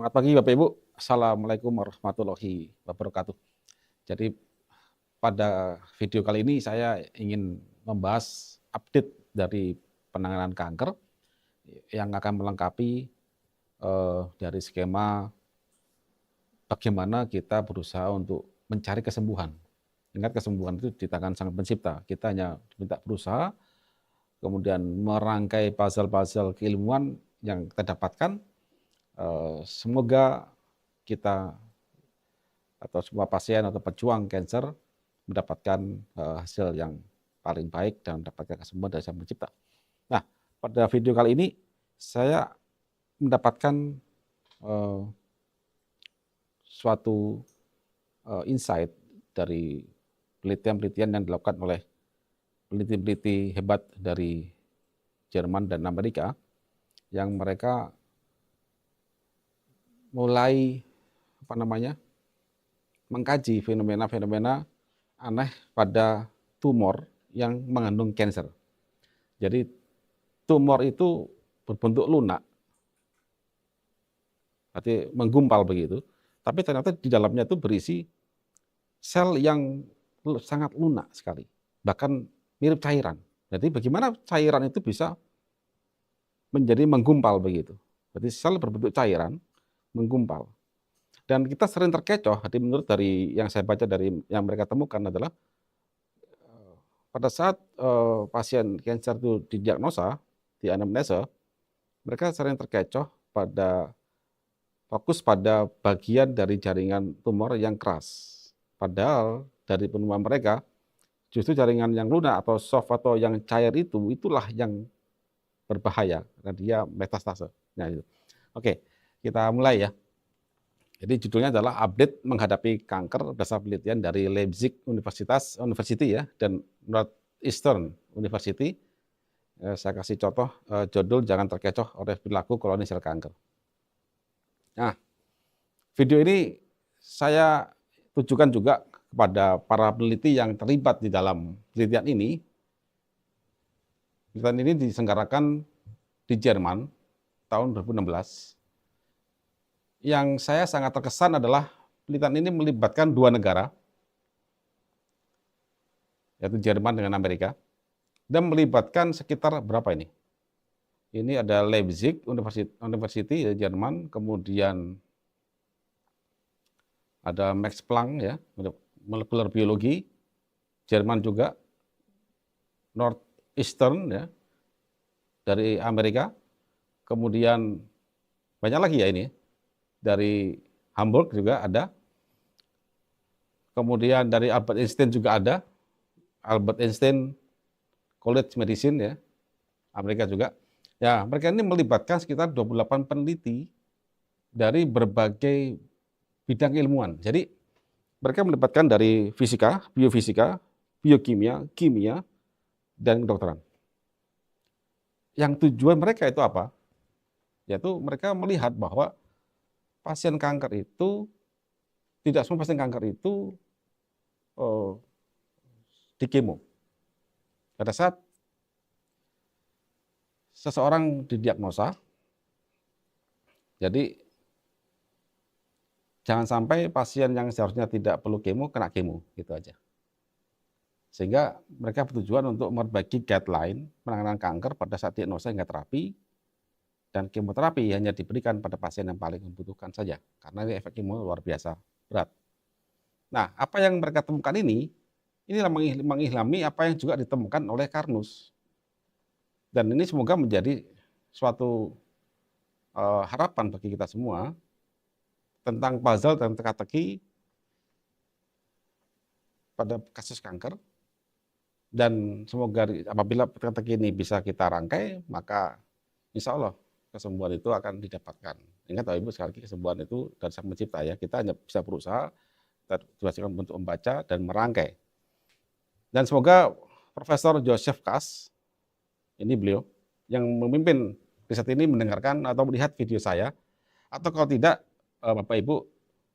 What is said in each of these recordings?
Selamat pagi Bapak Ibu. Assalamualaikum warahmatullahi wabarakatuh. Jadi pada video kali ini saya ingin membahas update dari penanganan kanker yang akan melengkapi dari skema bagaimana kita berusaha untuk mencari kesembuhan. Ingat, kesembuhan itu di tangan Sang Pencipta. Kita hanya diminta berusaha, kemudian merangkai puzzle-puzzle keilmuan yang kita dapatkan. Semoga kita atau semua pasien atau pejuang cancer mendapatkan hasil yang paling baik dan mendapatkan kesembuhan dari Sang Pencipta. Nah, pada video kali ini saya mendapatkan suatu insight dari penelitian-penelitian yang dilakukan oleh peneliti-peneliti hebat dari Jerman dan Amerika, yang mereka mulai mengkaji fenomena-fenomena aneh pada tumor yang mengandung kanker. Jadi tumor itu berbentuk lunak, berarti menggumpal begitu, tapi ternyata di dalamnya itu berisi sel yang sangat lunak sekali, bahkan mirip cairan. Jadi bagaimana cairan itu bisa menjadi menggumpal begitu? Berarti sel berbentuk cairan menggumpal. Dan kita sering terkecoh, jadi menurut dari yang saya baca dari yang mereka temukan adalah pada saat pasien kanker itu didiagnosa, di anamnesa, mereka sering terkecoh fokus pada bagian dari jaringan tumor yang keras. Padahal dari penemuan mereka, justru jaringan yang lunak atau soft atau yang cair itulah yang berbahaya karena dia metastase. Nah, itu. Oke, kita mulai ya. Jadi judulnya adalah update menghadapi kanker berdasarkan penelitian dari Leipzig University ya, dan Northeastern University. Saya kasih contoh judul jangan terkecoh oleh perilaku koloni sel kanker. Nah, video ini saya tujukan juga kepada para peneliti yang terlibat di dalam penelitian ini. Penelitian ini diselenggarakan di Jerman tahun 2016. Yang saya sangat terkesan adalah penelitian ini melibatkan dua negara, yaitu Jerman dengan Amerika, dan melibatkan sekitar berapa ini? Ini ada Leipzig University ya, Jerman, kemudian ada Max Planck ya, molekuler biologi, Jerman juga, Northeastern ya, dari Amerika, kemudian banyak lagi ya ini, dari Hamburg juga ada, kemudian dari Albert Einstein juga ada, Albert Einstein College Medicine ya, Amerika juga. Ya, mereka ini melibatkan sekitar 28 peneliti dari berbagai bidang ilmuwan. Jadi mereka melibatkan dari fisika, biokimia, kimia, dan kedokteran. Yang tujuan mereka itu apa? Yaitu mereka melihat bahwa pasien kanker itu, tidak semua pasien kanker itu dikemo. Pada saat seseorang didiagnosa, jadi jangan sampai pasien yang seharusnya tidak perlu kemo, kena kemo, gitu aja. Sehingga mereka bertujuan untuk memperbaiki guideline penanganan kanker pada saat diagnosa hingga terapi, dan kemoterapi hanya diberikan pada pasien yang paling membutuhkan saja, karena ini efek kemo luar biasa berat. Nah, apa yang mereka temukan inilah mengihlami apa yang juga ditemukan oleh Karnus. Dan ini semoga menjadi suatu harapan bagi kita semua tentang puzzle dan teka-teki pada kasus kanker. Dan semoga apabila teka-teki ini bisa kita rangkai, maka insya Allah kesembuhan itu akan didapatkan. Ingat Bapak Ibu, sekali lagi kesembuhan itu dari Sang Pencipta ya. Kita hanya bisa berusaha, kita diwajibkan untuk membaca dan merangkai. Dan semoga Profesor Joseph Kass, ini beliau yang memimpin riset ini, mendengarkan atau melihat video saya, atau kalau tidak Bapak Ibu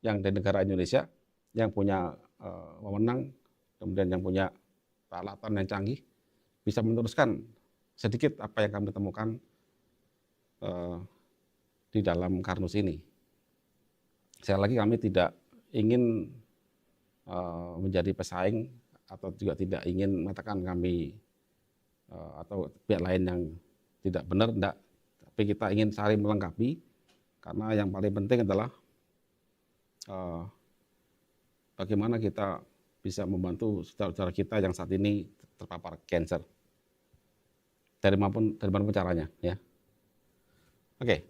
yang dari negara Indonesia yang punya wewenang, kemudian yang punya peralatan yang canggih, bisa meneruskan sedikit apa yang kami temukan di dalam Karnus ini. Sekali lagi kami tidak ingin menjadi pesaing atau juga tidak ingin mengatakan kami atau pihak lain yang tidak benar, enggak. Tapi kita ingin saling melengkapi, karena yang paling penting adalah bagaimana kita bisa membantu saudara-saudara kita yang saat ini terpapar cancer. Dari mana caranya, ya. Oke.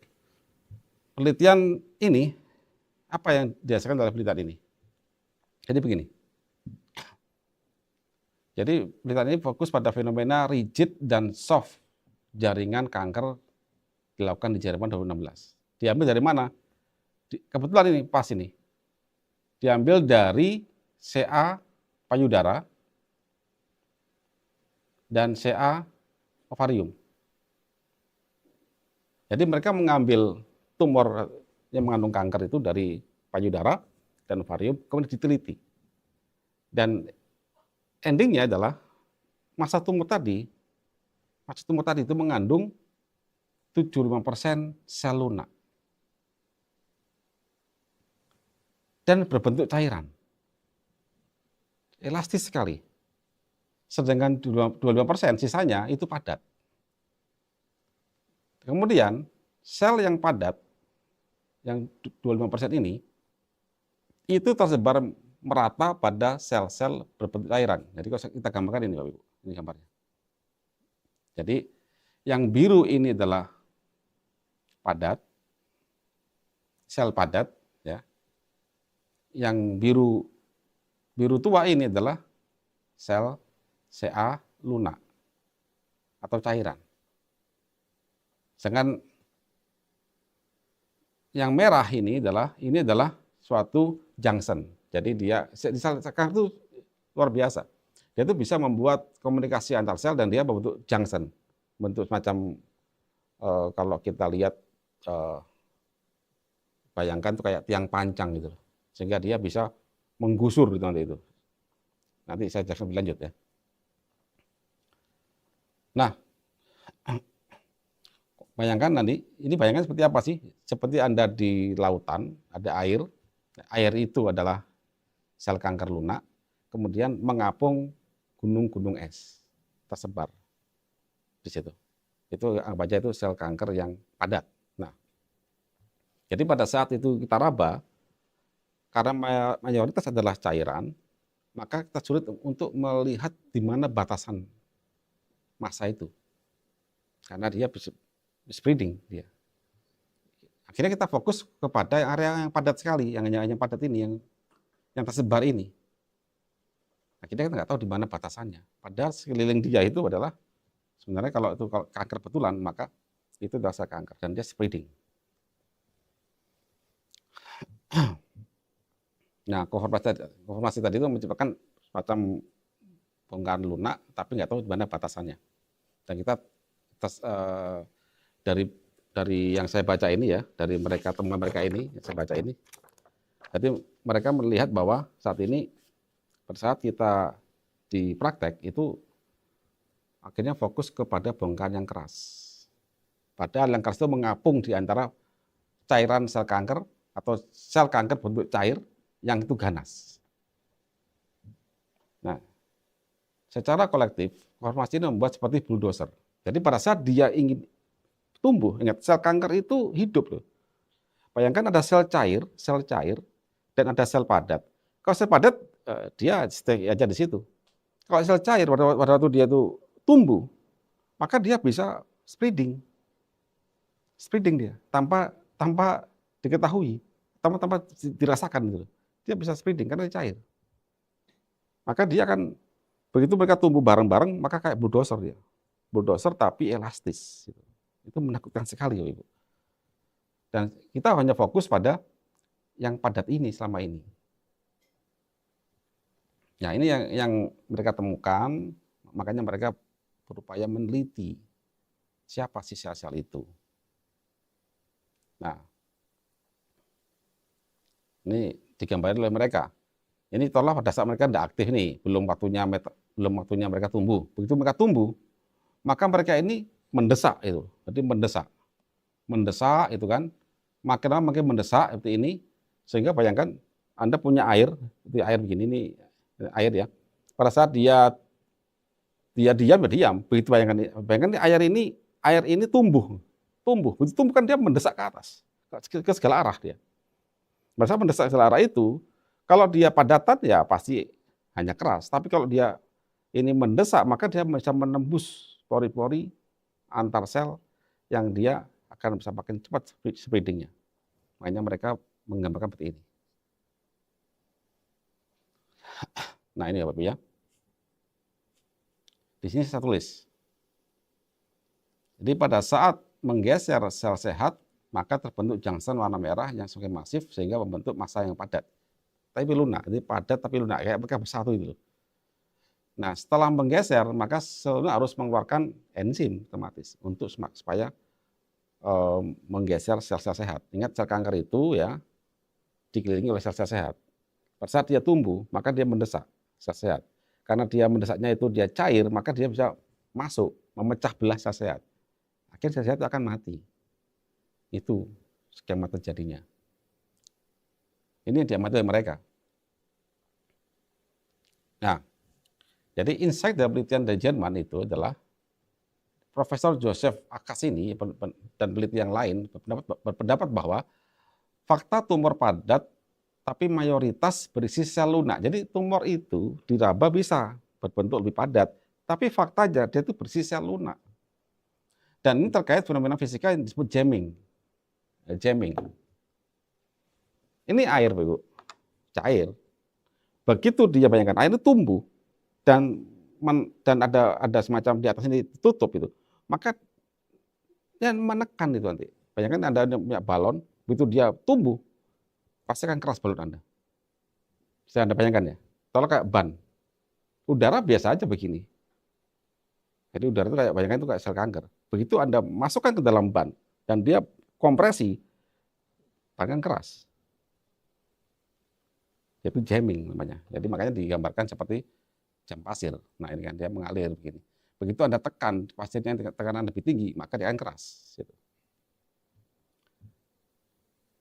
Penelitian ini, apa yang didasarkan dalam penelitian ini? Jadi begini. Jadi penelitian ini fokus pada fenomena rigid dan soft jaringan kanker dilakukan di Jerman 2016. Diambil dari mana? Kebetulan ini pas ini. Diambil dari CA payudara dan CA ovarium. Jadi mereka mengambil tumor yang mengandung kanker itu dari payudara dan ovarium, kemudian diteliti. Dan endingnya adalah massa tumor tadi itu mengandung 75% sel lunak dan berbentuk cairan. Elastis sekali. Sedangkan 25% sisanya itu padat. Kemudian sel yang padat, yang 25% ini, itu tersebar merata pada sel-sel berbentuk cairan. Jadi kalau kita gambarkan ini Bapak Ibu, ini gambarnya. Jadi yang biru ini adalah padat, sel padat, ya. Yang biru tua ini adalah sel CA lunak atau cairan. Sedangkan yang merah ini adalah suatu junction. Jadi dia sel kanker itu luar biasa. Dia itu bisa membuat komunikasi antar sel dan dia membentuk junction, bentuk semacam kalau kita lihat bayangkan itu kayak tiang pancang gitu, sehingga dia bisa menggusur gitu nanti itu. Nanti saya jelaskan lebih lanjut ya. Nah, bayangkan nanti, ini bayangkan seperti apa sih? Seperti Anda di lautan, ada air. Air itu adalah sel kanker lunak, kemudian mengapung gunung-gunung es tersebar di situ. Itu anggap aja itu sel kanker yang padat. Nah, jadi pada saat itu kita raba, karena mayoritas adalah cairan, maka kita sulit untuk melihat di mana batasan massa itu. Karena dia spreading dia. Akhirnya kita fokus kepada area yang padat sekali, yang padat ini, yang tersebar ini. Akhirnya kita nggak tahu di mana batasannya. Padahal sekeliling dia itu adalah sebenarnya kalau kanker betulan, maka itu adalah sel kanker dan dia spreading. Nah, konfirmasi tadi itu menciptakan semacam bongkahan lunak, tapi nggak tahu di mana batasannya. Dan kita dari yang saya baca ini ya, dari teman mereka ini, yang saya baca ini, jadi mereka melihat bahwa saat ini pada saat kita di praktek itu akhirnya fokus kepada bongkahan yang keras. Padahal yang keras itu mengapung di antara cairan sel kanker atau sel kanker bentuk cair yang itu ganas. Nah, secara kolektif, konfirmasi ini membuat seperti bulldozer. Jadi pada saat dia ingin tumbuh, ingat sel kanker itu hidup loh. Bayangkan ada sel cair, dan ada sel padat. Kalau sel padat, dia stay aja di situ. Kalau sel cair, pada waktu dia itu tumbuh, maka dia bisa spreading dia, tanpa diketahui, tanpa dirasakan gitu. Dia bisa spreading karena dia cair. Maka dia akan, begitu mereka tumbuh bareng-bareng, maka kayak bulldozer dia. Bulldozer tapi elastis. Gitu. Itu menakutkan sekali, Ibu. Dan kita hanya fokus pada yang padat ini selama ini. Nah, ini yang mereka temukan, makanya mereka berupaya meneliti siapa sih sel-sel itu. Nah, ini digambarkan oleh mereka. Ini tolak pada saat mereka tidak aktif nih, belum waktunya mereka tumbuh. Begitu mereka tumbuh, maka mereka ini mendesak itu. Jadi mendesak itu kan, makin lama makin mendesak seperti ini, Sehingga bayangkan Anda punya air, seperti air begini, ini air ya. Pada saat dia diam ya diam. Begitu bayangkan air ini tumbuh. Begitu tumbuh kan dia mendesak ke atas, ke segala arah dia. Pada saat mendesak ke segala arah itu, kalau dia padatan ya pasti hanya keras. Tapi kalau dia ini mendesak, maka dia bisa menembus pori-pori antar sel yang dia akan bisa makin cepat spreading-nya. Makanya mereka menggambarkan seperti ini. Nah ini ya Bapak ya. Di sini saya tulis. Jadi pada saat menggeser sel sehat, maka terbentuk junction warna merah yang semakin masif sehingga membentuk massa yang padat. Tapi lunak, jadi padat tapi lunak, kayak mereka bersatu itu. Nah setelah menggeser, maka sel harus mengeluarkan enzim otomatis untuk supaya menggeser sel-sel sehat. Ingat sel kanker itu ya dikelilingi oleh sel-sel sehat. Pada saat dia tumbuh, maka dia mendesak sel sehat. Karena dia mendesaknya itu dia cair, maka dia bisa masuk, memecah belah sel sehat. Akhirnya sel sehat akan mati. Itu skema terjadinya. Ini yang diamati oleh mereka. Nah, jadi insight dari penelitian dari Jerman itu adalah Profesor Joseph Akas ini dan peneliti yang lain berpendapat bahwa fakta tumor padat tapi mayoritas berisi sel lunak. Jadi tumor itu diraba bisa berbentuk lebih padat, tapi faktanya dia itu berisi sel lunak. Dan ini terkait fenomena fisika yang disebut jamming. Jamming. Ini air, Ibu, cair. Begitu dia bayangkan air itu tumbuh dan ada semacam di atas ini tutup itu, maka dia menekan itu nanti. Bayangkan Anda punya balon, begitu dia tumbuh, pasti akan keras balon Anda. Bisa Anda bayangkan ya. Kalau kayak ban, udara biasa aja begini. Jadi udara itu kayak bayangkan itu kayak sel kanker. Begitu Anda masukkan ke dalam ban dan dia kompresi, akan keras. Itu jamming namanya. Jadi makanya digambarkan seperti jam pasir. Nah ini kan dia mengalir begini. Begitu Anda tekan, pasirnya tekanan lebih tinggi, maka dia akan keras.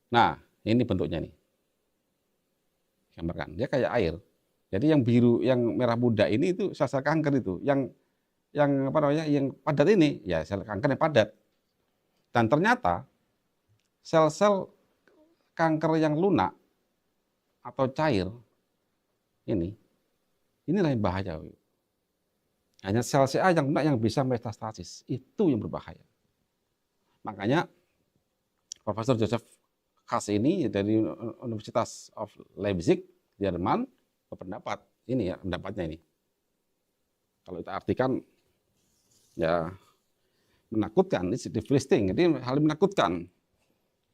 Nah ini bentuknya nih. Gambarkan, dia kayak air. Jadi yang biru, yang merah muda ini itu sel-sel kanker itu. Yang apa namanya, yang padat ini, ya sel kanker yang padat. Dan ternyata sel-sel kanker yang lunak atau cair inilah yang bahaya. Hanya sel CA yang lunak yang bisa metastasis, itu yang berbahaya. Makanya Profesor Joseph Kass ini dari Universitas of Leipzig, Jerman, berpendapat ini ya, pendapatnya ini. Kalau kita artikan ya menakutkan, ini devastating, jadi hal menakutkan.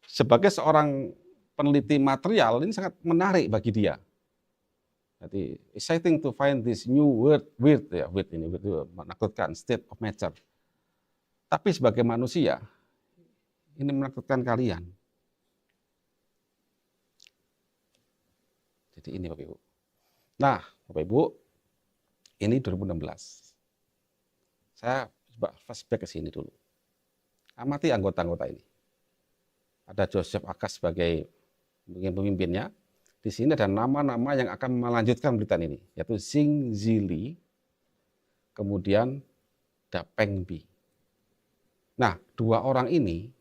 Sebagai seorang peneliti material ini sangat menarik bagi dia. Jadi exciting to find this new word ini menakutkan, state of matter. Tapi sebagai manusia ini menakutkan kalian. Jadi ini Bapak Ibu. Nah, Bapak Ibu, ini 2016. Saya coba flashback ke sini dulu. Amati anggota-anggota ini. Ada Joseph Akas sebagai pemimpinnya. Di sini ada nama-nama yang akan melanjutkan penelitian ini, yaitu Xing Zili, kemudian Da Peng Bi. Nah, dua orang ini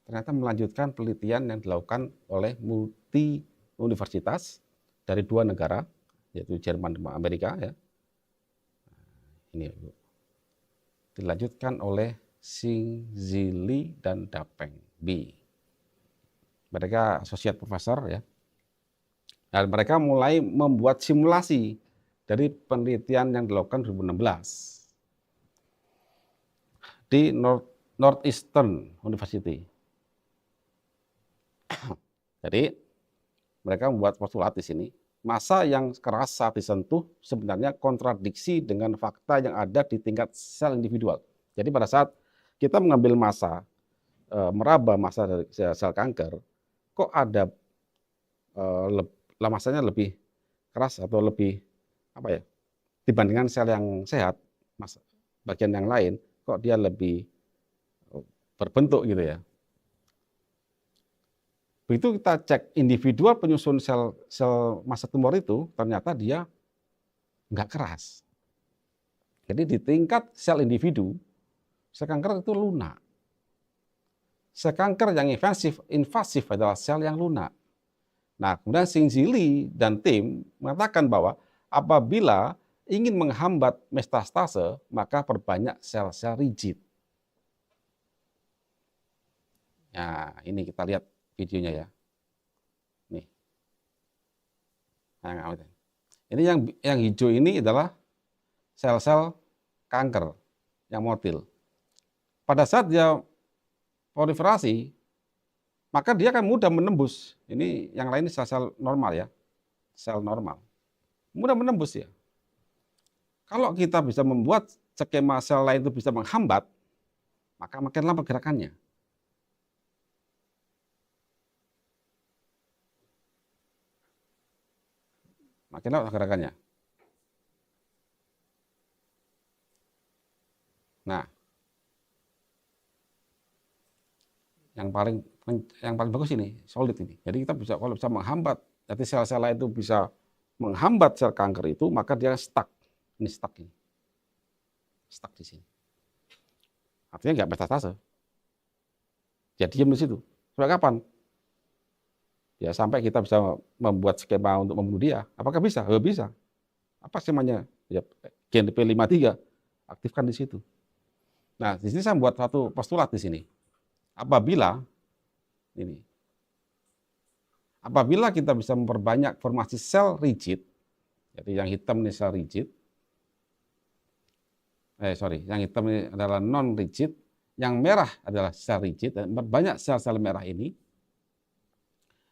ternyata melanjutkan penelitian yang dilakukan oleh multi universitas dari dua negara, yaitu Jerman dan Amerika. Ya. Ini dilanjutkan oleh Xing Zili dan Da Peng Bi. Mereka associate professor ya. Dan mereka mulai membuat simulasi dari penelitian yang dilakukan 2016 di Northeastern University. Jadi mereka membuat postulat di sini. Massa yang keras saat disentuh sebenarnya kontradiksi dengan fakta yang ada di tingkat sel individual. Jadi pada saat kita mengambil massa, meraba massa dari sel kanker, kok ada massanya lebih keras atau lebih apa ya dibandingkan sel yang sehat, bagian yang lain, kok dia lebih berbentuk gitu ya. Begitu kita cek individual penyusun sel massa tumor itu, ternyata dia nggak keras. Jadi di tingkat sel individu, sel kanker itu lunak. Sel kanker yang invasif adalah sel yang lunak. Nah, kemudian Singzili dan tim mengatakan bahwa apabila ingin menghambat metastase, maka perbanyak sel-sel rigid. Nah, ini kita lihat videonya ya. Nih. Nah, ini yang hijau ini adalah sel-sel kanker yang motil. Pada saat dia proliferasi, maka dia akan mudah menembus. Ini yang lain sel-sel normal ya, sel normal. Mudah menembus ya. Kalau kita bisa membuat skema sel lain itu bisa menghambat, maka makin lambat gerakannya. Makin lambat gerakannya. Nah, yang paling bagus ini, solid ini. Jadi kita bisa, kalau bisa menghambat, jadi sel-sel lain itu bisa menghambat sel kanker itu, maka dia stuck. Ini stuck ini. Stuck di sini. Artinya nggak metastase. Dia diam di situ. Sampai kapan? Ya sampai kita bisa membuat skema untuk membunuh dia. Apakah bisa? Ya, bisa. Apa skemanya? Ya, gen P53 aktifkan di situ. Nah, di sini saya buat satu postulat di sini. Apabila kita bisa memperbanyak formasi sel rigid, jadi yang hitam ini sel rigid, yang hitam ini adalah non rigid, yang merah adalah sel rigid, dan banyak sel-sel merah ini,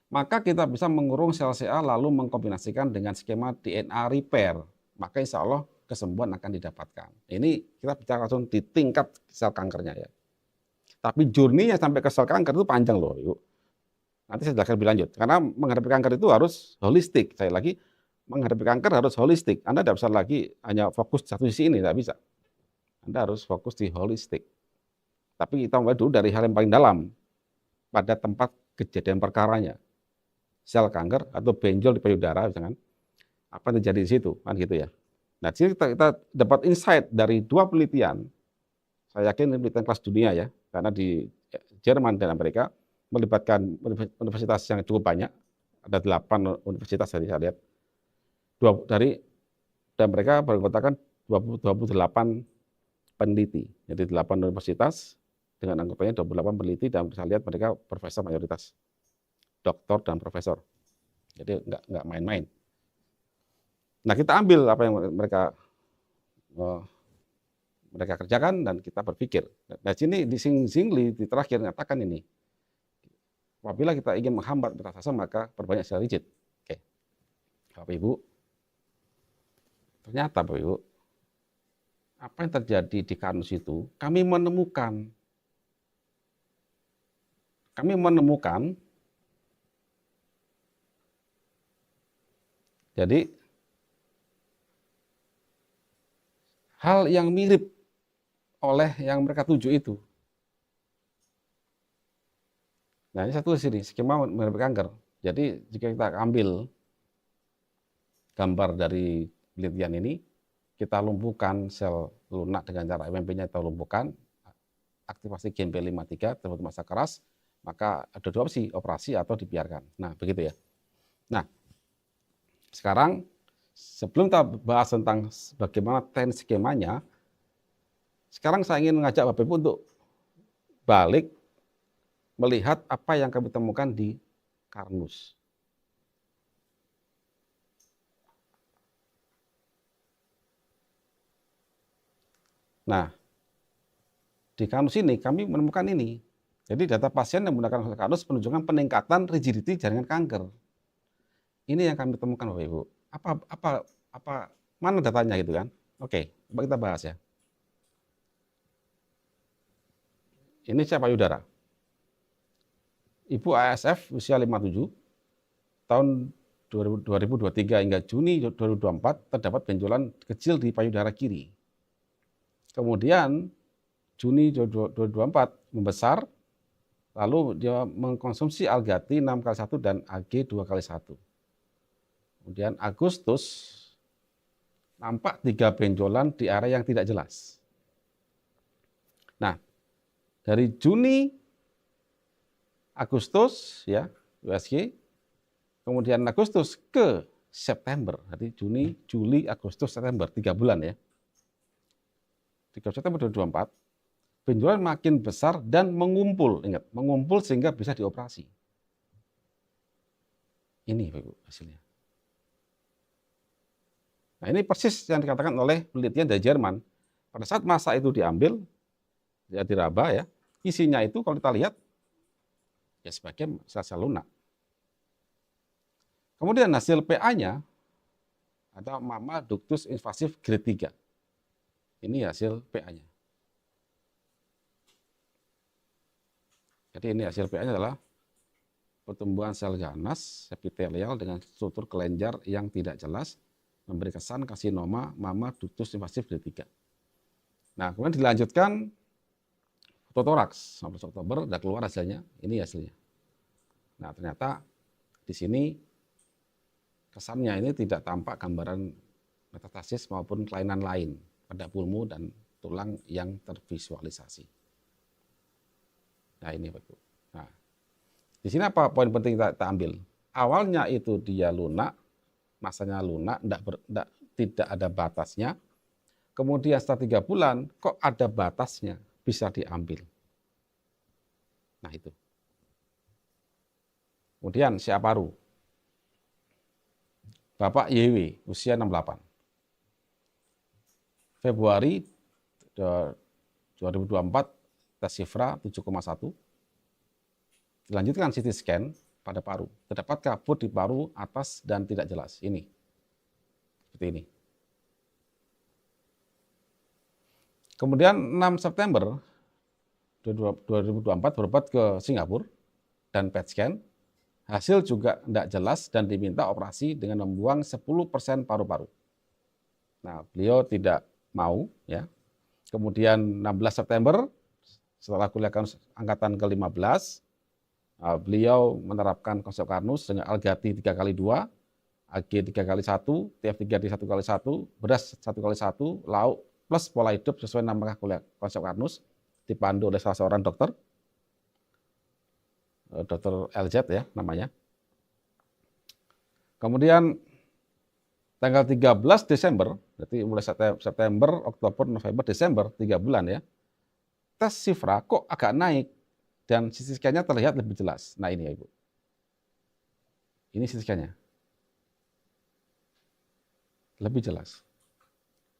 maka kita bisa mengurung sel CA lalu mengkombinasikan dengan skema DNA repair, maka insya Allah kesembuhan akan didapatkan. Ini kita bicara langsung di tingkat sel kankernya ya. Tapi journey-nya sampai ke sel kanker itu panjang loh, yuk. Nanti saya akan lebih lanjut. Karena menghadapi kanker itu harus holistik. Saya lagi, menghadapi kanker harus holistik. Anda tidak bisa lagi hanya fokus satu sisi ini, tidak bisa. Anda harus fokus di holistik. Tapi kita mulai dulu dari hal yang paling dalam, pada tempat kejadian perkaranya. Sel kanker atau benjol di payudara, misalkan, apa yang terjadi di situ, kan gitu ya. Nah, di sini kita dapat insight dari 2 penelitian. Saya yakin ini penelitian kelas dunia ya, karena di Jerman dan Amerika melibatkan universitas yang cukup banyak, ada 8 universitas tadi saya lihat. Dan mereka beranggotakan 28 peneliti, jadi 8 universitas dengan anggotanya 28 peneliti, dan saya lihat mereka profesor mayoritas, doktor dan profesor. Jadi nggak main-main. Nah, kita ambil apa yang mereka kerjakan dan kita berpikir. Nah, sini di Singzili di terakhir nyatakan ini. Apabila kita ingin menghambat metastase, maka perbanyak sel rigid. Oke. Bapak Ibu, ternyata Bapak Ibu, apa yang terjadi di kanus itu, kami menemukan jadi hal yang mirip oleh yang mereka tuju itu. Nah, ini satu sini, skema menghadapi kanker. Jadi, jika kita ambil gambar dari penelitian ini, kita lumpuhkan sel lunak dengan cara MMP-nya kita lumpuhkan, aktivasi gen P53 terbentuk massa keras, maka ada 2 opsi, operasi atau dibiarkan. Nah, begitu ya. Nah, sekarang sebelum kita bahas tentang bagaimana teknik skemanya, sekarang saya ingin mengajak Bapak Ibu untuk balik melihat apa yang kami temukan di Karnus. Nah, di Karnus ini kami menemukan ini. Jadi data pasien yang menggunakan Karnus menunjukkan peningkatan rigidity jaringan kanker. Ini yang kami temukan Bapak Ibu. Mana datanya gitu kan? Oke, coba kita bahas ya. Ini siapa payudara. Ibu ASF usia 57, tahun 2023 hingga Juni 2024 terdapat benjolan kecil di payudara kiri. Kemudian Juni 2024 membesar Lalu dia mengkonsumsi Algati 6x1 dan AG 2x1. Kemudian Agustus nampak 3 benjolan di area yang tidak jelas. Nah, dari Juni, Agustus ya USG, kemudian Agustus ke September, jadi Juni, Juli, Agustus, September, 3 bulan ya. 3 September 2024, benjolan makin besar dan mengumpul, ingat, mengumpul sehingga bisa dioperasi. Ini Bapak hasilnya. Nah, ini persis yang dikatakan oleh penelitian dari Jerman. Pada saat masa itu diambil, ya diraba ya, isinya itu kalau kita lihat, ya sebagian sel-sel lunak. Kemudian hasil PA-nya ada mama ductus invasif grade 3. Ini hasil PA-nya. Jadi ini hasil PA-nya adalah pertumbuhan sel ganas epitelial dengan struktur kelenjar yang tidak jelas, memberi kesan karsinoma mama ductus invasif grade 3. Nah, kemudian dilanjutkan fototoraks, 19 Oktober, sudah keluar hasilnya, ini hasilnya. Nah, ternyata di sini kesannya ini tidak tampak gambaran metastasis maupun kelainan lain pada pulmu dan tulang yang tervisualisasi. Nah, ini Bapak. Nah, di sini apa poin penting kita ambil? Awalnya itu dia lunak, masanya lunak, tidak ada batasnya. Kemudian setelah 3 bulan, kok ada batasnya, bisa diambil. Nah itu. Kemudian CA paru. Bapak YW, usia 68. Februari 2024, tes sifra 7,1. Dilanjutkan CT scan pada paru. Terdapat kabut di paru atas dan tidak jelas. Ini. Seperti ini. Kemudian 6 September 2024 berobat ke Singapura dan PET scan. Hasil juga tidak jelas dan diminta operasi dengan membuang 10% paru-paru. Nah, beliau tidak mau ya. Kemudian 16 September setelah kuliah angkatan ke-15, beliau menerapkan konsep Karnus dengan Algati 3x2, AG 3x1, TF3D 1x1, beras 1x1, lauk plus pola hidup sesuai nama kuliah konsep Karnus, dipandu oleh salah seorang dokter, Dr. LZ ya namanya. Kemudian tanggal 13 Desember, berarti mulai September, Oktober, November, Desember, 3 bulan ya, tes sifra kok agak naik dan CT scan-nya terlihat lebih jelas. Nah ini ya Ibu. Ini CT scan-nya. Lebih jelas.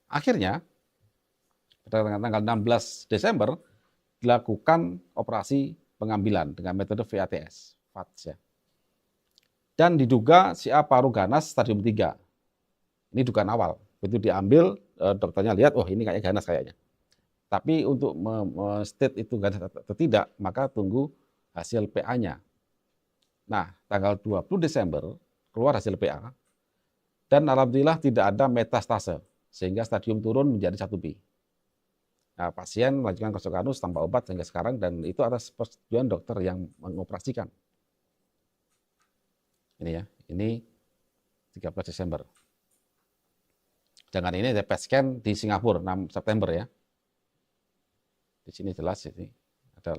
Akhirnya, pada tanggal 16 Desember, dilakukan operasi pengambilan dengan metode VATS, ya. Dan diduga CA paru ganas stadium 3. Ini dugaan awal. Begitu diambil, dokternya lihat, oh ini kayak ganas kayaknya. Tapi untuk state itu ganas atau tidak, maka tunggu hasil PA-nya. Nah, tanggal 20 Desember keluar hasil PA, dan alhamdulillah tidak ada metastase, sehingga stadium turun menjadi 1B. Nah, pasien melanjutkan konsep Karnus tanpa obat hingga sekarang, dan itu atas persetujuan dokter yang mengoperasikan. Ini ya, ini 13 Desember. Jangan ini ada PET scan di Singapura 6 September ya. Di sini jelas ini ada.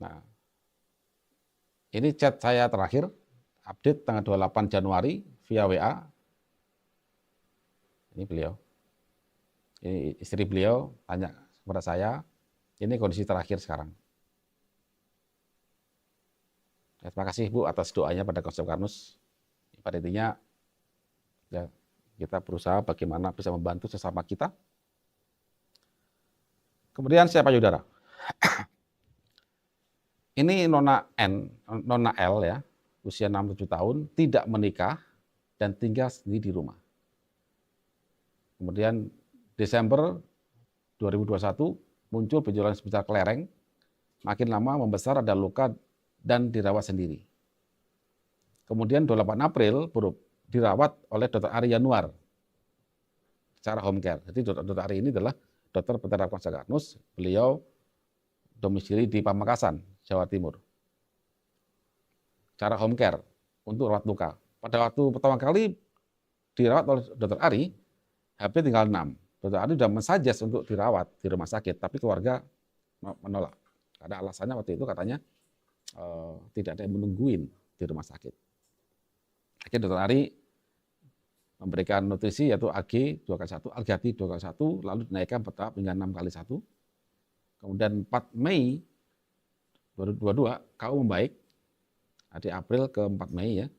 Nah, ini chat saya terakhir, update tanggal 28 Januari via WA. Ini beliau. Ini istri beliau tanya kepada saya, ini kondisi terakhir sekarang. Ya, terima kasih Bu atas doanya pada konsep Karnus. Pada intinya, ya, kita berusaha bagaimana bisa membantu sesama kita. Kemudian siapa payudara? Ini Nona L ya, usia 67 tahun, tidak menikah dan tinggal sendiri di rumah. Kemudian Desember 2021 muncul benjolan sebesar kelereng, makin lama membesar, ada luka dan dirawat sendiri. Kemudian 28 April dirawat oleh Dr. Ari Yanuar secara home care. Jadi Dr. Ari ini adalah dokter penerap konsep Karnus. Beliau domisili di Pamekasan, Jawa Timur. Cara home care untuk rawat luka. Pada waktu pertama kali dirawat oleh Dr. Ari, HP tinggal 6. Dr. Ari sudah mensuggest untuk dirawat di rumah sakit, tapi keluarga menolak. Karena alasannya waktu itu katanya tidak ada yang menungguin di rumah sakit. Akhirnya Dr. Ari memberikan nutrisi yaitu AG 2x1, Algati 2x1, lalu dinaikkan bertahap hingga 6x1. Kemudian 4 Mei 2022, KU membaik. Di April ke 4 Mei ya,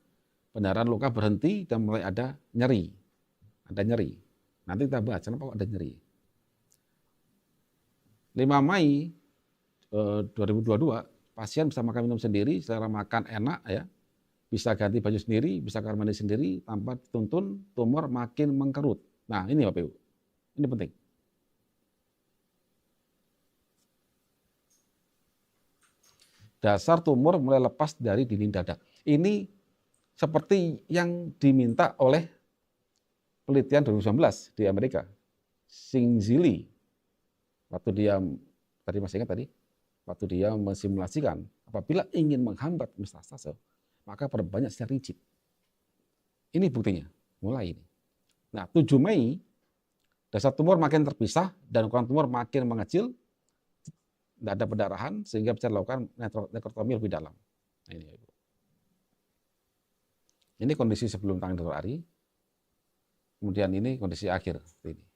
pendarahan luka berhenti dan mulai ada nyeri. Ada nyeri. Nanti kita bahas kenapa ada nyeri. 5 Mei 2022, pasien bisa makan minum sendiri, selera makan enak ya, bisa ganti baju sendiri, bisa kamar mandi sendiri tanpa dituntun, tumor makin mengkerut. Nah ini Bapak Ibu, ini penting. Dasar tumor mulai lepas dari dinding dada. Ini seperti yang diminta oleh penelitian 2019 di Amerika. Singzili, waktu dia, tadi masih ingat tadi, waktu dia mensimulasikan, apabila ingin menghambat metastase, maka perbanyak sel rigid. Ini buktinya, mulai ini. Nah 7 Mei, dasar tumor makin terpisah dan ukuran tumor makin mengecil, tidak ada pendarahan sehingga bisa dilakukan nekrotomi lebih dalam. Nah, ini kondisi sebelum tangan Dr. Ari, kemudian ini kondisi akhir.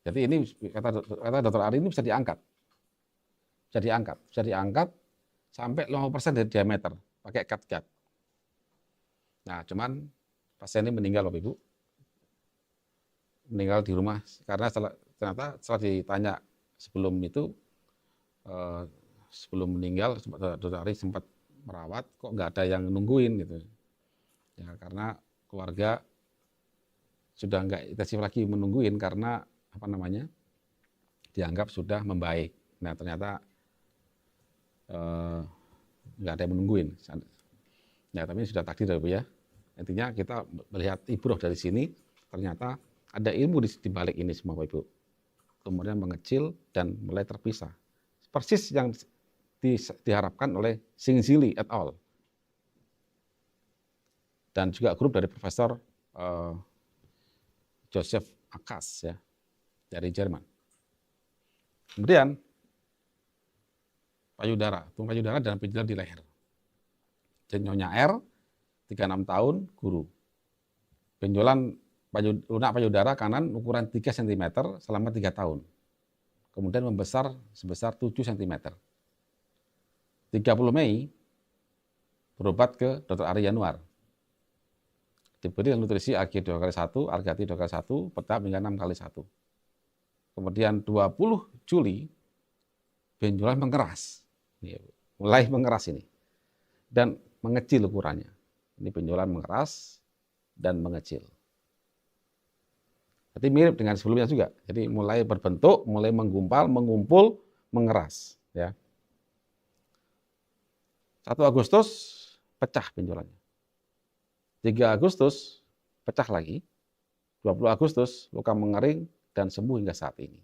Jadi ini kata Dr. Ari ini bisa diangkat, bisa diangkat sampai 50% dari diameter pakai cut. Nah, cuman pasien ini meninggal Bapak Ibu, meninggal di rumah karena ternyata setelah ditanya sebelum itu. Sebelum meninggal, Dr. Ari sempat merawat, kok nggak ada yang nungguin gitu. Ya karena keluarga sudah nggak intensif lagi menungguin karena apa namanya, dianggap sudah membaik. Nah ternyata nggak ada yang menungguin. Ya tapi ini sudah takdir ya. Intinya kita melihat ibroh dari sini, ternyata ada ilmu di balik ini semua Bapak Ibu. Kemudian mengecil dan mulai terpisah. Persis yang diharapkan oleh Singzili et al. Dan juga grup dari Profesor Joseph Akas ya, dari Jerman. Kemudian payudara, tumor payudara dan penjualan di leher. Dan Nyonya R, 36 tahun, guru. Benjolan lunak payudara kanan ukuran 3 cm selama 3 tahun. Kemudian membesar sebesar 7 cm. 30 Mei berobat ke Dr. Ari Yanuar. Diberi nutrisi AG 2x1, Algati 2x1, bertahap hingga 6x1. Kemudian 20 Juli benjolan mengeras. Mulai mengeras ini. Dan mengecil ukurannya. Ini benjolan mengeras dan mengecil. Jadi mirip dengan sebelumnya juga. Jadi mulai berbentuk, mulai menggumpal, mengumpul, mengeras. Ya. 1 Agustus pecah benjolannya. 3 Agustus pecah lagi. 20 Agustus luka mengering dan sembuh hingga saat ini.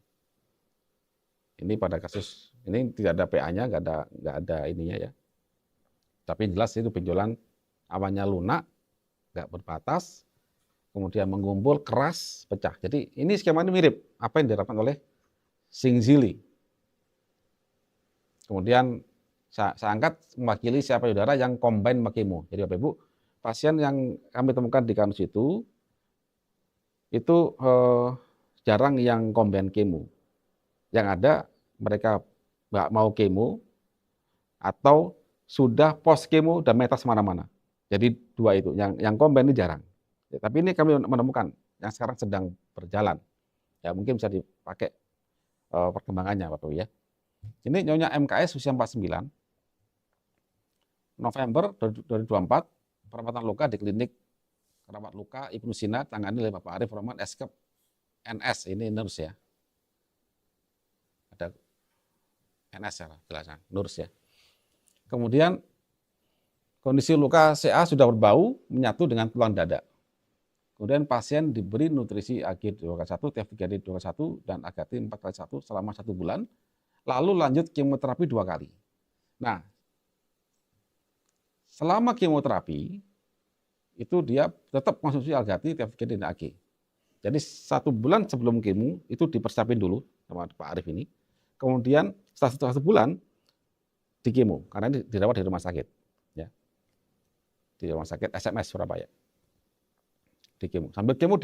Ini pada kasus ini tidak ada PA-nya, nggak ada ininya ya. Tapi jelas itu benjolan awalnya lunak, nggak berbatas, kemudian mengumpul, keras, pecah. Jadi ini skema ini mirip apa yang diharapkan oleh Singzili. Kemudian saya angkat mewakili sel payudara yang combine sama kemo. Jadi Bapak Ibu, pasien yang kami temukan di kampus itu jarang yang combine kemo. Yang ada mereka nggak mau kemo atau sudah post kemo dan metas mana-mana. Jadi 2 itu, yang combine ini jarang. Ya, tapi ini kami menemukan yang sekarang sedang berjalan. Ya mungkin bisa dipakai perkembangannya Bapak Ibu ya. Ini Nyonya MKS usia 49. November 2024, perawatan luka di klinik rawat luka Ibnu Sina, tangani oleh Bapak Arif Rahman, Eskep NS, ini nurse ya. Ada NS ya, jelasan, nurse ya. Kemudian kondisi luka CA sudah berbau, menyatu dengan tulang dada. Kemudian pasien diberi nutrisi AG 2x1, TF3D 2x1, dan Agati 4x1 selama 1 bulan, lalu lanjut kemoterapi 2 kali. Nah, selama kemoterapi, itu dia tetap konsumsi Algati, Tiafgedin, dan AG. Jadi 1 bulan sebelum kemo, itu dipersiapin dulu sama Pak Arief ini. Kemudian setelah 1 bulan, di kemo, karena ini dirawat di rumah sakit. Ya, di rumah sakit SMS Surabaya. Di kemo. Sambil kemo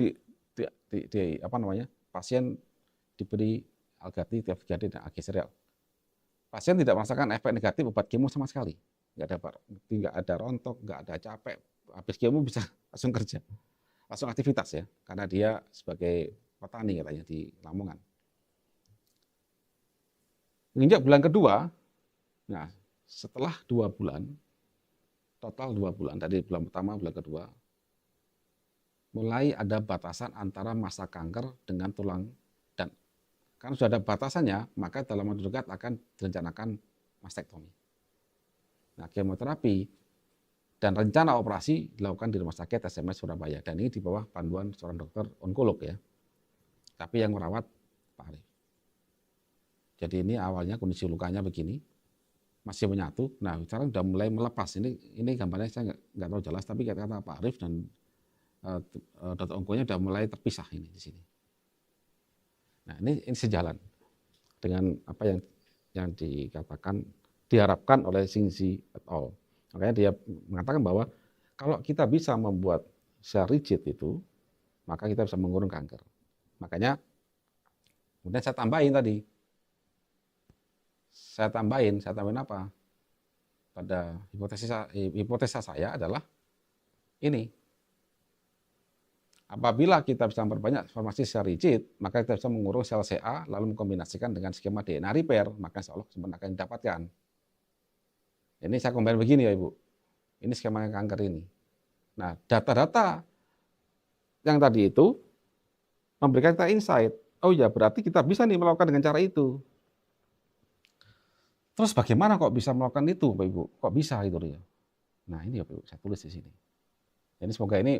apa namanya, pasien diberi Algati, Tiafgedin, dan AG serial. Pasien tidak merasakan efek negatif obat kemo sama sekali. Nggak ada rontok, nggak ada capek. Habis kemo bisa langsung kerja, langsung aktivitas ya, karena dia sebagai petani katanya di Lamongan. Menginjak bulan kedua, nah setelah 2 bulan, total 2 bulan, dari bulan pertama, bulan kedua, mulai ada batasan antara masa kanker dengan tulang. Dan karena sudah ada batasannya, maka dalam waktu dekat akan direncanakan mastektomi. Nah, kemoterapi dan rencana operasi dilakukan di Rumah Sakit SMS Surabaya. Dan ini di bawah panduan seorang dokter onkolog ya. Tapi yang merawat Pak Arief. Jadi ini awalnya kondisi lukanya begini, masih menyatu. Nah, sekarang sudah mulai melepas. Ini gambarnya saya nggak tahu jelas, tapi kata Pak Arief dan dokter onkonya sudah mulai terpisah ini di sini. Nah, ini sejalan dengan apa yang dikatakan, diharapkan oleh Xingzi et al. Makanya dia mengatakan bahwa kalau kita bisa membuat sel rigid itu, maka kita bisa mengurung kanker. Makanya kemudian saya tambahin tadi. Saya tambahin apa? Pada hipotesa saya adalah ini. Apabila kita bisa memperbanyak formasi sel rigid, maka kita bisa mengurung sel CA lalu mengkombinasikan dengan skema DNA repair, maka insya Allah sebenarnya akan didapatkan. Ini saya combine begini ya Ibu. Ini skema kanker ini. Nah, data-data yang tadi itu memberikan kita insight. Oh ya, berarti kita bisa nih melakukan dengan cara itu. Terus bagaimana kok bisa melakukan itu, Bapak Ibu? Kok bisa itu ya? Nah, ini ya, Bapak Ibu, saya tulis di sini. Jadi semoga ini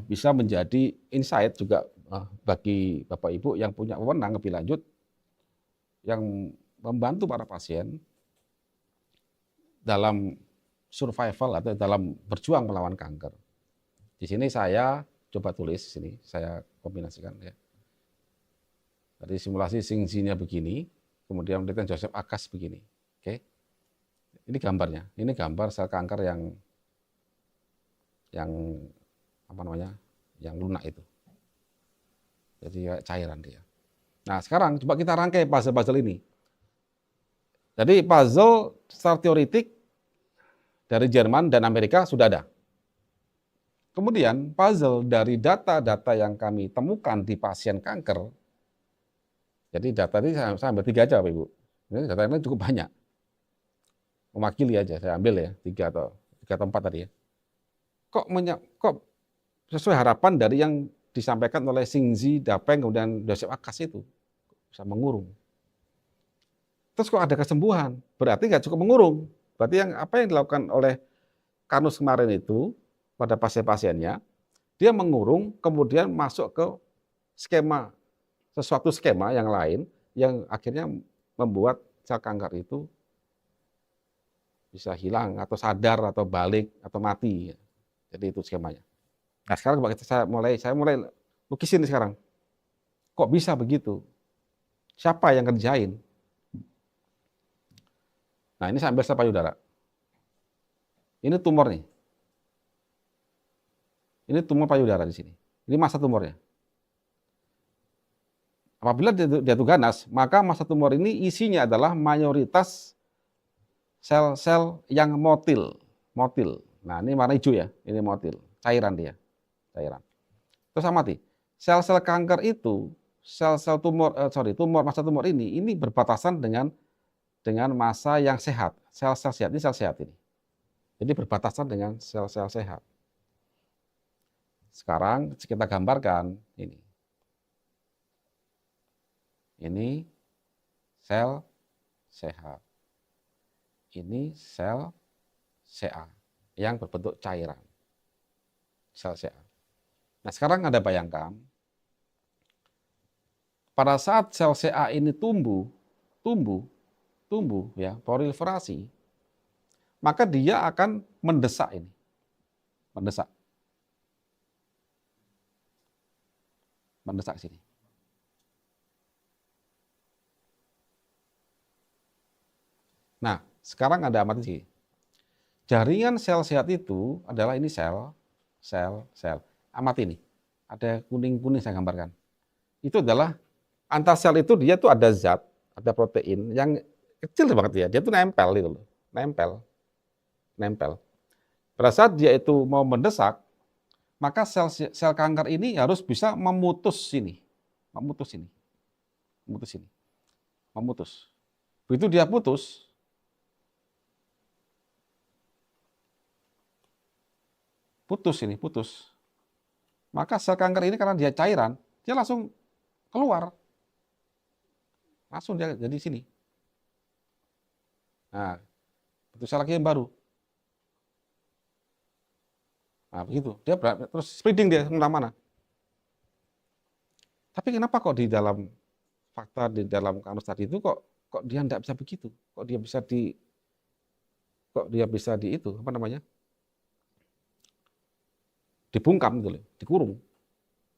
bisa menjadi insight juga bagi Bapak Ibu yang punya wewenang lebih lanjut, yang membantu para pasien dalam survival atau dalam berjuang melawan kanker. Di sini saya coba tulis, sini saya kombinasikan ya. Dari simulasi Xingzi-nya begini, kemudian penelitian Joseph Akas begini. Oke. Ini gambarnya. Ini gambar sel kanker yang apa namanya? Yang lunak itu. Jadi kayak cairan dia. Nah, sekarang coba kita rangkai puzzle-puzzle ini. Jadi puzzle secara teoretik dari Jerman dan Amerika sudah ada. Kemudian puzzle dari data-data yang kami temukan di pasien kanker. Jadi data ini saya ambil 3 aja Bapak Ibu. Ini data ini cukup banyak. Mewakili aja, saya ambil ya, 3 atau 4 tadi ya. Kok sesuai harapan dari yang disampaikan oleh Xingzi, Dapeng, kemudian Joseph Akas itu. Bisa mengurung. Terus kok ada kesembuhan? Berarti nggak cukup mengurung. Berarti apa yang dilakukan oleh Kanus kemarin itu pada pasien-pasiennya, dia mengurung, kemudian masuk ke sesuatu skema yang lain, yang akhirnya membuat sel kanker itu bisa hilang, atau sadar, atau balik, atau mati. Jadi itu skemanya. Nah sekarang saya mulai lukisin sekarang. Kok bisa begitu? Siapa yang kerjain? Nah ini saya ambil sel payudara. Ini tumor nih. Ini tumor payudara di sini. Ini masa tumornya. Apabila dia itu ganas, maka masa tumor ini isinya adalah mayoritas sel-sel yang motil. Nah ini warna hijau ya, ini motil. Cairan dia. Cairan. Terus amati. Sel-sel kanker itu, sel-sel tumor, masa tumor ini berbatasan dengan masa yang sehat. Sel-sel sehat, ini sel sehat ini. Jadi berbatasan dengan sel-sel sehat. Sekarang kita gambarkan ini. Ini sel sehat. Ini sel CA yang berbentuk cairan. Sel CA. Nah sekarang Anda bayangkan, pada saat sel CA ini tumbuh, tumbuh, ya, proliferasi, maka dia akan mendesak ini, mendesak, mendesak sini. Nah, sekarang Anda amati sih. Jaringan sel sehat itu adalah ini sel, sel, sel. Amati ini. Ada kuning-kuning saya gambarkan. Itu adalah antar sel itu dia tuh ada zat, ada protein yang kecil banget ya. Dia tuh nempel itu loh. Nempel. Nempel. Pada saat dia itu mau mendesak, maka sel kanker ini harus bisa memutus ini. Memutus ini. Memutus ini. Memutus. Begitu dia putus, putus. Maka sel kanker ini karena dia cairan, dia langsung keluar. Langsung dia jadi sini. Nah, putus sel lagi yang baru. Nah, begitu. Dia terus spreading dia kemana-mana. Tapi kenapa kok di dalam fakta, di dalam kanus tadi itu kok dia tidak bisa begitu? Kok dia bisa di itu, apa namanya? Dibungkam gitu loh, dikurung.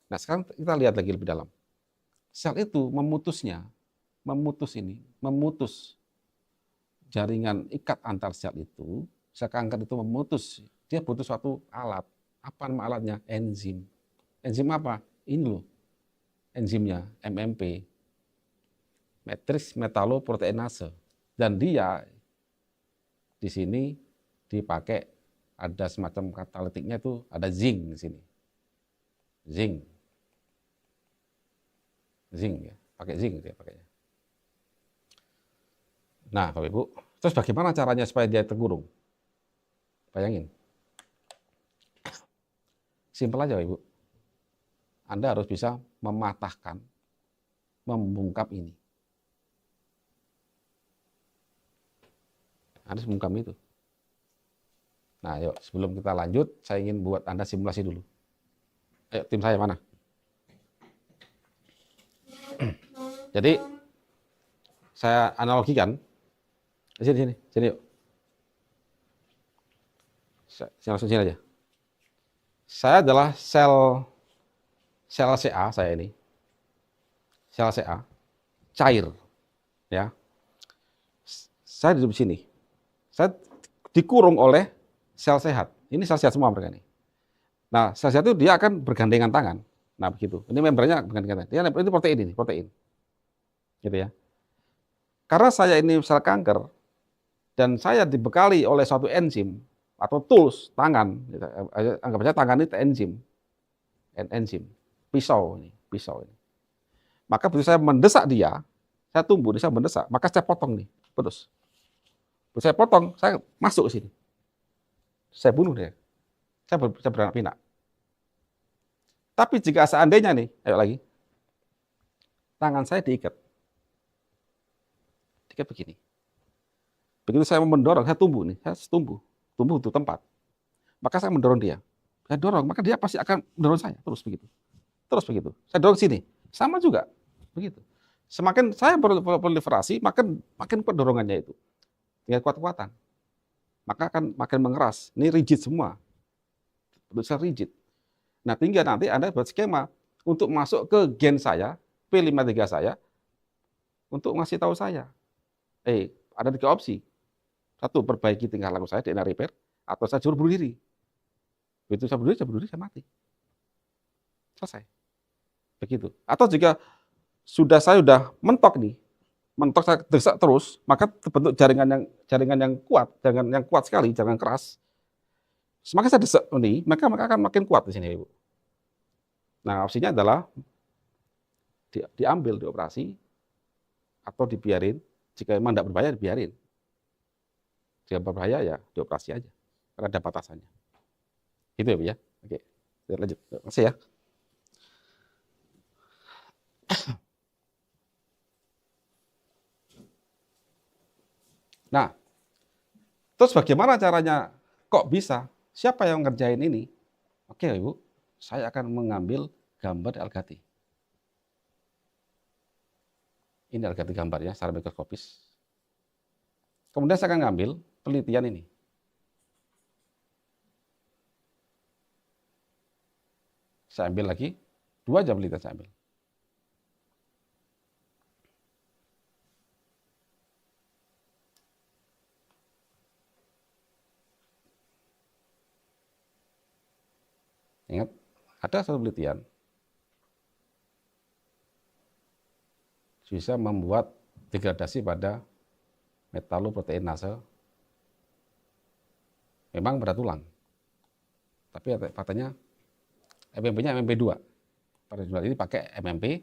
Nah, sekarang kita lihat lagi lebih dalam. Sel itu memutus jaringan ikat antar sel itu, sel kanker itu memutus, dia butuh suatu alat. Apa nama alatnya? Enzim. Enzim apa? Ini loh, enzimnya, MMP, matriks metaloproteinase. Dan dia di sini dipakai, ada semacam katalitiknya itu, ada zinc di sini. Zinc ya, pakai zinc dia pakainya. Nah, Bapak Ibu, terus bagaimana caranya supaya dia terkurung? Bayangin. Simpel aja, Bapak Ibu. Anda harus bisa mematahkan, membungkam ini. Harus membungkam itu. Nah, yuk, sebelum kita lanjut, saya ingin buat Anda simulasi dulu. Ayo, tim saya mana? Jadi, saya analogikan. Sini yuk. Saya langsung sini aja. Saya adalah sel CA saya ini. Sel CA, cair. Ya. Saya di sini. Saya dikurung oleh sel sehat. Ini sel sehat semua mereka ini. Nah, sel sehat itu dia akan bergandengan tangan. Nah, begitu. Ini membrannya bergandengan tangan. Ini protein ini, protein. Gitu ya. Karena saya ini sel kanker dan saya dibekali oleh suatu enzim atau tools tangan, anggap saja tangan itu enzim, pisau ini. Maka begitu saya mendesak dia, saya tumbuh, saya mendesak, maka saya potong nih, putus. Begitu saya potong, saya masuk ke sini. Saya bunuh dia. Saya beranak pinak. Tapi jika seandainya nih, ayo lagi, tangan saya diikat begini. Begitu saya mendorong, saya tumbuh untuk tempat. Maka saya mendorong dia. Saya dorong, maka dia pasti akan mendorong saya terus begitu. Saya dorong sini, sama juga begitu. Semakin saya proliferasi, makin kuat dorongannya itu. Tinggal kuat-kuatan. Maka akan makin mengeras. Ini rigid semua. Betul rigid. Nah, tinggal nanti Anda buat skema untuk masuk ke gen saya, P53 saya, untuk ngasih tahu saya. Ada 3 opsi. 1, perbaiki tingkah laku saya, DNA repair, atau saya suruh bunuh diri. Begitu saya bunuh diri, saya mati. Selesai. Begitu. Atau jika saya sudah mentok saya desak terus, maka terbentuk jaringan yang kuat sekali, jaringan keras. Semakin saya desak ini, maka akan makin kuat di sini, Ibu. Nah, opsinya adalah diambil, dioperasi, atau dibiarin. Jika memang tidak berbahaya, dibiarin. Jika berbahaya, ya dioperasi aja. Karena ada batasannya. Gitu ya, Bu ya. Oke, kita lanjut. Terima kasih ya. Nah, terus bagaimana caranya? Kok bisa? Siapa yang ngerjain ini? Oke, Ibu, saya akan mengambil gambar algati. Ini algati gambarnya secara mikroskopis. Kemudian saya akan ngambil penelitian ini. Saya ambil lagi, 2 jam penelitian saya ambil. Ingat, ada satu penelitian bisa membuat degradasi pada metaloproteinase memang pada tulang. Tapi faktanya MMP-nya MMP2. Pada jumlah ini pakai MMP2.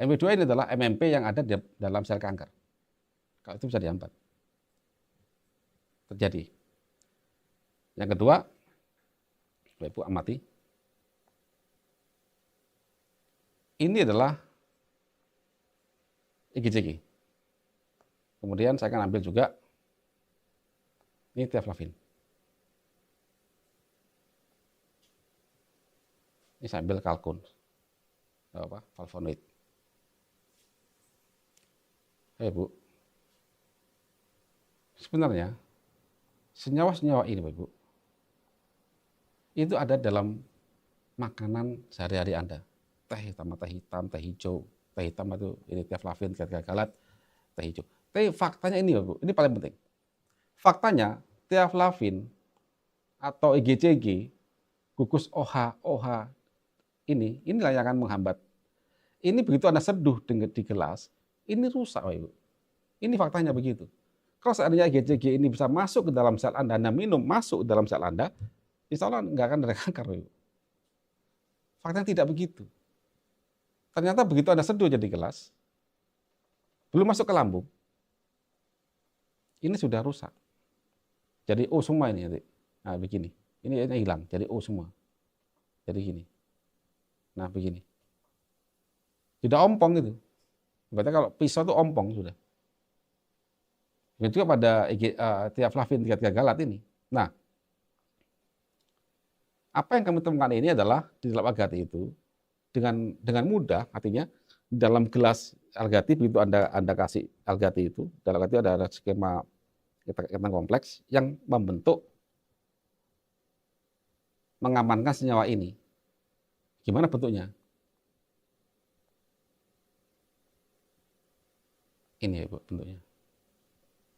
MMP2 ini adalah MMP yang ada di dalam sel kanker. Kalau itu bisa dihambat. Terjadi. Yang kedua, Bapak Ibu amati. Ini adalah IgG. Kemudian saya akan ambil juga ini tiaflavin. Ini saya ambil kalkun, flavonoid. Bu, sebenarnya senyawa-senyawa ini, Bu, itu ada dalam makanan sehari-hari Anda. Teh hitam, teh hijau, teh hitam itu ini tiaflavin, galat, teh hijau. Tapi faktanya ini, Bu, ini paling penting. Faktanya tiaflavin atau IgG, gugus OH inilah yang akan menghambat. Ini begitu Anda seduh di gelas, ini rusak, Bapak Ibu. Ini faktanya begitu. Kalau seandainya IgG ini bisa masuk ke dalam sel Anda minum masuk ke dalam sel Anda, insya Allah nggak akan ada kanker, Bapak Ibu. Faktanya tidak begitu. Ternyata begitu Anda seduh jadi gelas, belum masuk ke lambung, ini sudah rusak. Jadi O semua ini. Nah, begini. Ini hilang, jadi O semua. Jadi gini. Nah, begini. Tidak ompong itu. Berarti kalau pisau itu ompong sudah. Begitu juga pada tiaflavin 3,3 galat ini. Nah, apa yang kami temukan ini adalah di dalam agati itu dengan mudah, artinya di dalam gelas algati begitu Anda kasih algati itu, dalam algati ada skema ikatan kompleks yang membentuk mengamankan senyawa ini. Gimana bentuknya? Ini ya, Bu, bentuknya.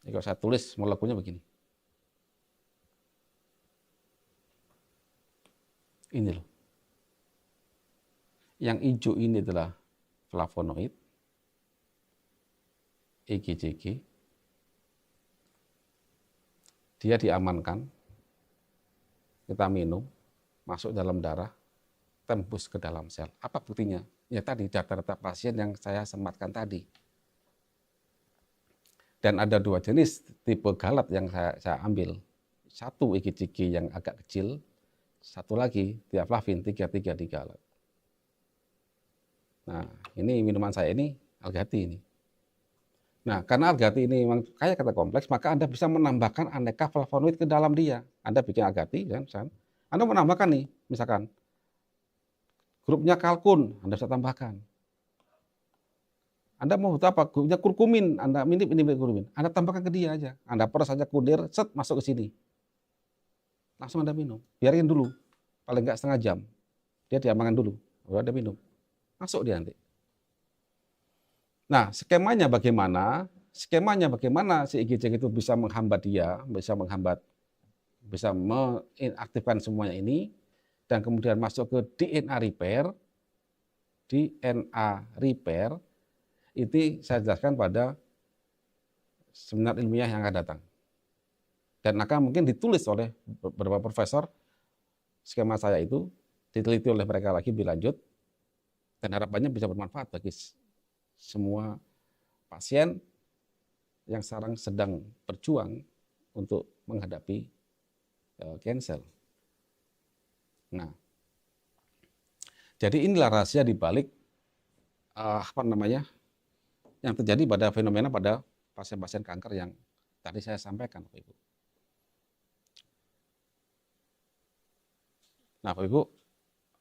Jadi kalau saya tulis molekulnya begini. Ini loh. Yang hijau ini adalah flavonoid, IgG. Dia diamankan, kita minum, masuk dalam darah, tembus ke dalam sel. Apa buktinya? Ya tadi data-data pasien yang saya sematkan tadi. Dan ada 2 jenis tipe galat yang saya ambil. Satu IgG yang agak kecil, satu lagi tiaflavin 3,3 di galat. Nah, ini minuman saya ini algati ini. Nah, karena algati ini memang kaya kata kompleks, maka Anda bisa menambahkan aneka flavonoid ke dalam dia. Anda bikin algati, kan? Anda menambahkan nih, misalkan grupnya kalkun, Anda bisa tambahkan. Anda mau apa? Grupnya kurkumin, Anda ini kurkumin. Anda tambahkan ke dia aja. Anda peres saja kunir, set masuk ke sini. Langsung Anda minum. Biarin dulu, paling enggak setengah jam. Dia diamankan dulu, baru Anda minum. Masuk dia nanti. Nah, skemanya bagaimana? Skemanya bagaimana si IgG itu bisa menghambat dia, bisa mengaktifkan semuanya ini, dan kemudian masuk ke DNA repair. DNA repair itu saya jelaskan pada seminar ilmiah yang akan datang. Dan akan mungkin ditulis oleh beberapa profesor skema saya itu, diteliti oleh mereka lagi lebih lanjut, dan harapannya bisa bermanfaat bagi semua pasien yang sekarang sedang berjuang untuk menghadapi cancel. Nah, jadi inilah rahasia di balik yang terjadi pada fenomena pada pasien-pasien kanker yang tadi saya sampaikan, Bapak Ibu. Nah, Bapak Ibu,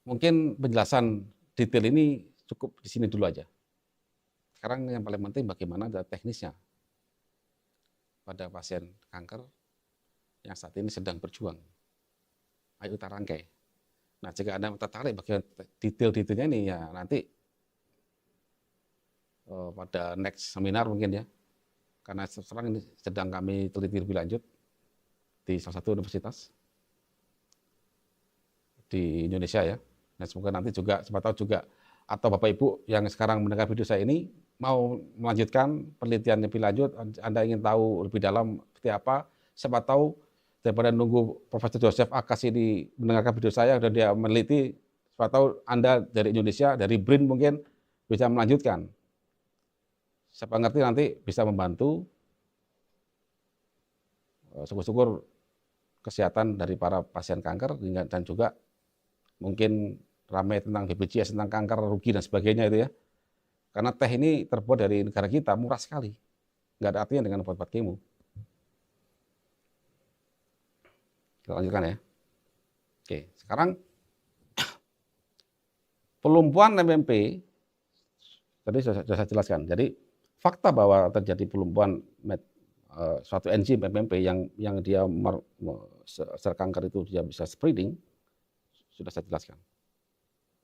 mungkin penjelasan detail ini cukup di sini dulu aja. Sekarang yang paling penting bagaimana teknisnya. pada pasien kanker yang saat ini sedang berjuang. Ayo kita rangkai. Nah, jika Anda tertarik bagian detail-detailnya ini, ya nanti pada next seminar mungkin ya, karena sekarang ini sedang kami teliti lebih lanjut di salah satu universitas di Indonesia ya. Nah, semoga nanti juga, siapa tahu juga, atau Bapak Ibu yang sekarang mendengar video saya ini mau melanjutkan penelitian lebih lanjut, Anda ingin tahu lebih dalam seperti apa, siapa tahu daripada nunggu Profesor Joseph Akas ini mendengarkan video saya dan dia meneliti, siapa tahu Anda dari Indonesia, dari BRIN mungkin bisa melanjutkan. Siapa ngerti nanti bisa membantu syukur-syukur kesehatan dari para pasien kanker, dan juga mungkin ramai tentang BPJS, tentang kanker, rugi dan sebagainya itu ya. Karena teh ini terbuat dari negara kita, murah sekali. Nggak ada artinya dengan obat-obat kemo. Kita lanjutkan ya. Oke, sekarang pelumpuhan MMP, tadi sudah saya jelaskan. Jadi fakta bahwa terjadi pelumpuhan suatu enzim MMP yang dia sel kanker itu dia bisa spreading, sudah saya jelaskan.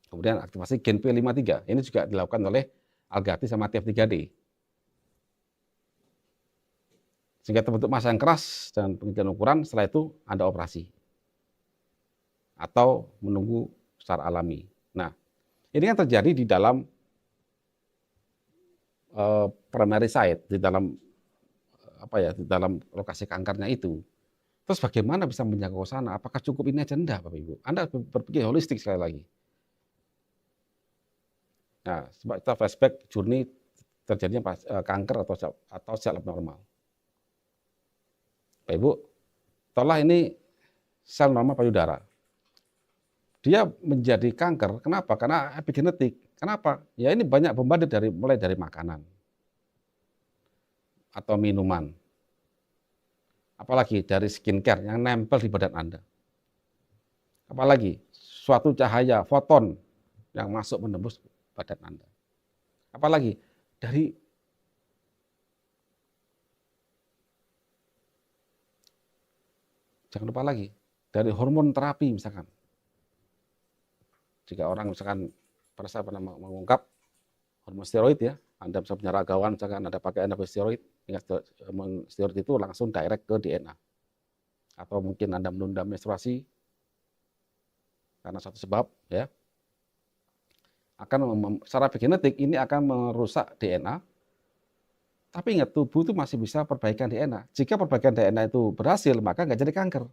Kemudian aktivasi gen P53, ini juga dilakukan oleh Algati sama TF3D. Sehingga terbentuk massa yang keras dan penelitian ukuran, setelah itu Anda operasi. Atau menunggu secara alami. Nah, ini kan terjadi di dalam primary site, di dalam di dalam lokasi kankernya itu. Terus bagaimana bisa menjangkau sana? Apakah cukup ini aja? Enggak, Bapak Ibu. Anda berpikir holistik sekali lagi. Nah, sebab kita flashback journey terjadinya kanker atau sel abnormal. Bapak Ibu, setelah ini sel normal payudara. Dia menjadi kanker, kenapa? Karena epigenetik. Kenapa? Ya ini banyak bombardir mulai dari makanan atau minuman. Apalagi dari skincare yang nempel di badan Anda. Apalagi suatu cahaya foton yang masuk menembus badan Anda. Apalagi dari jangan lupa lagi dari hormon terapi misalkan. Jika orang misalkan pernah mengungkap hormon steroid ya, Anda bisa punya ragawan misalkan ada pakai steroid, hormon steroid itu langsung direct ke DNA. Atau mungkin Anda menunda menstruasi karena suatu sebab ya, secara genetik ini akan merusak DNA. Tapi ingat, tubuh itu masih bisa perbaikan DNA. Jika perbaikan DNA itu berhasil, maka nggak jadi kanker.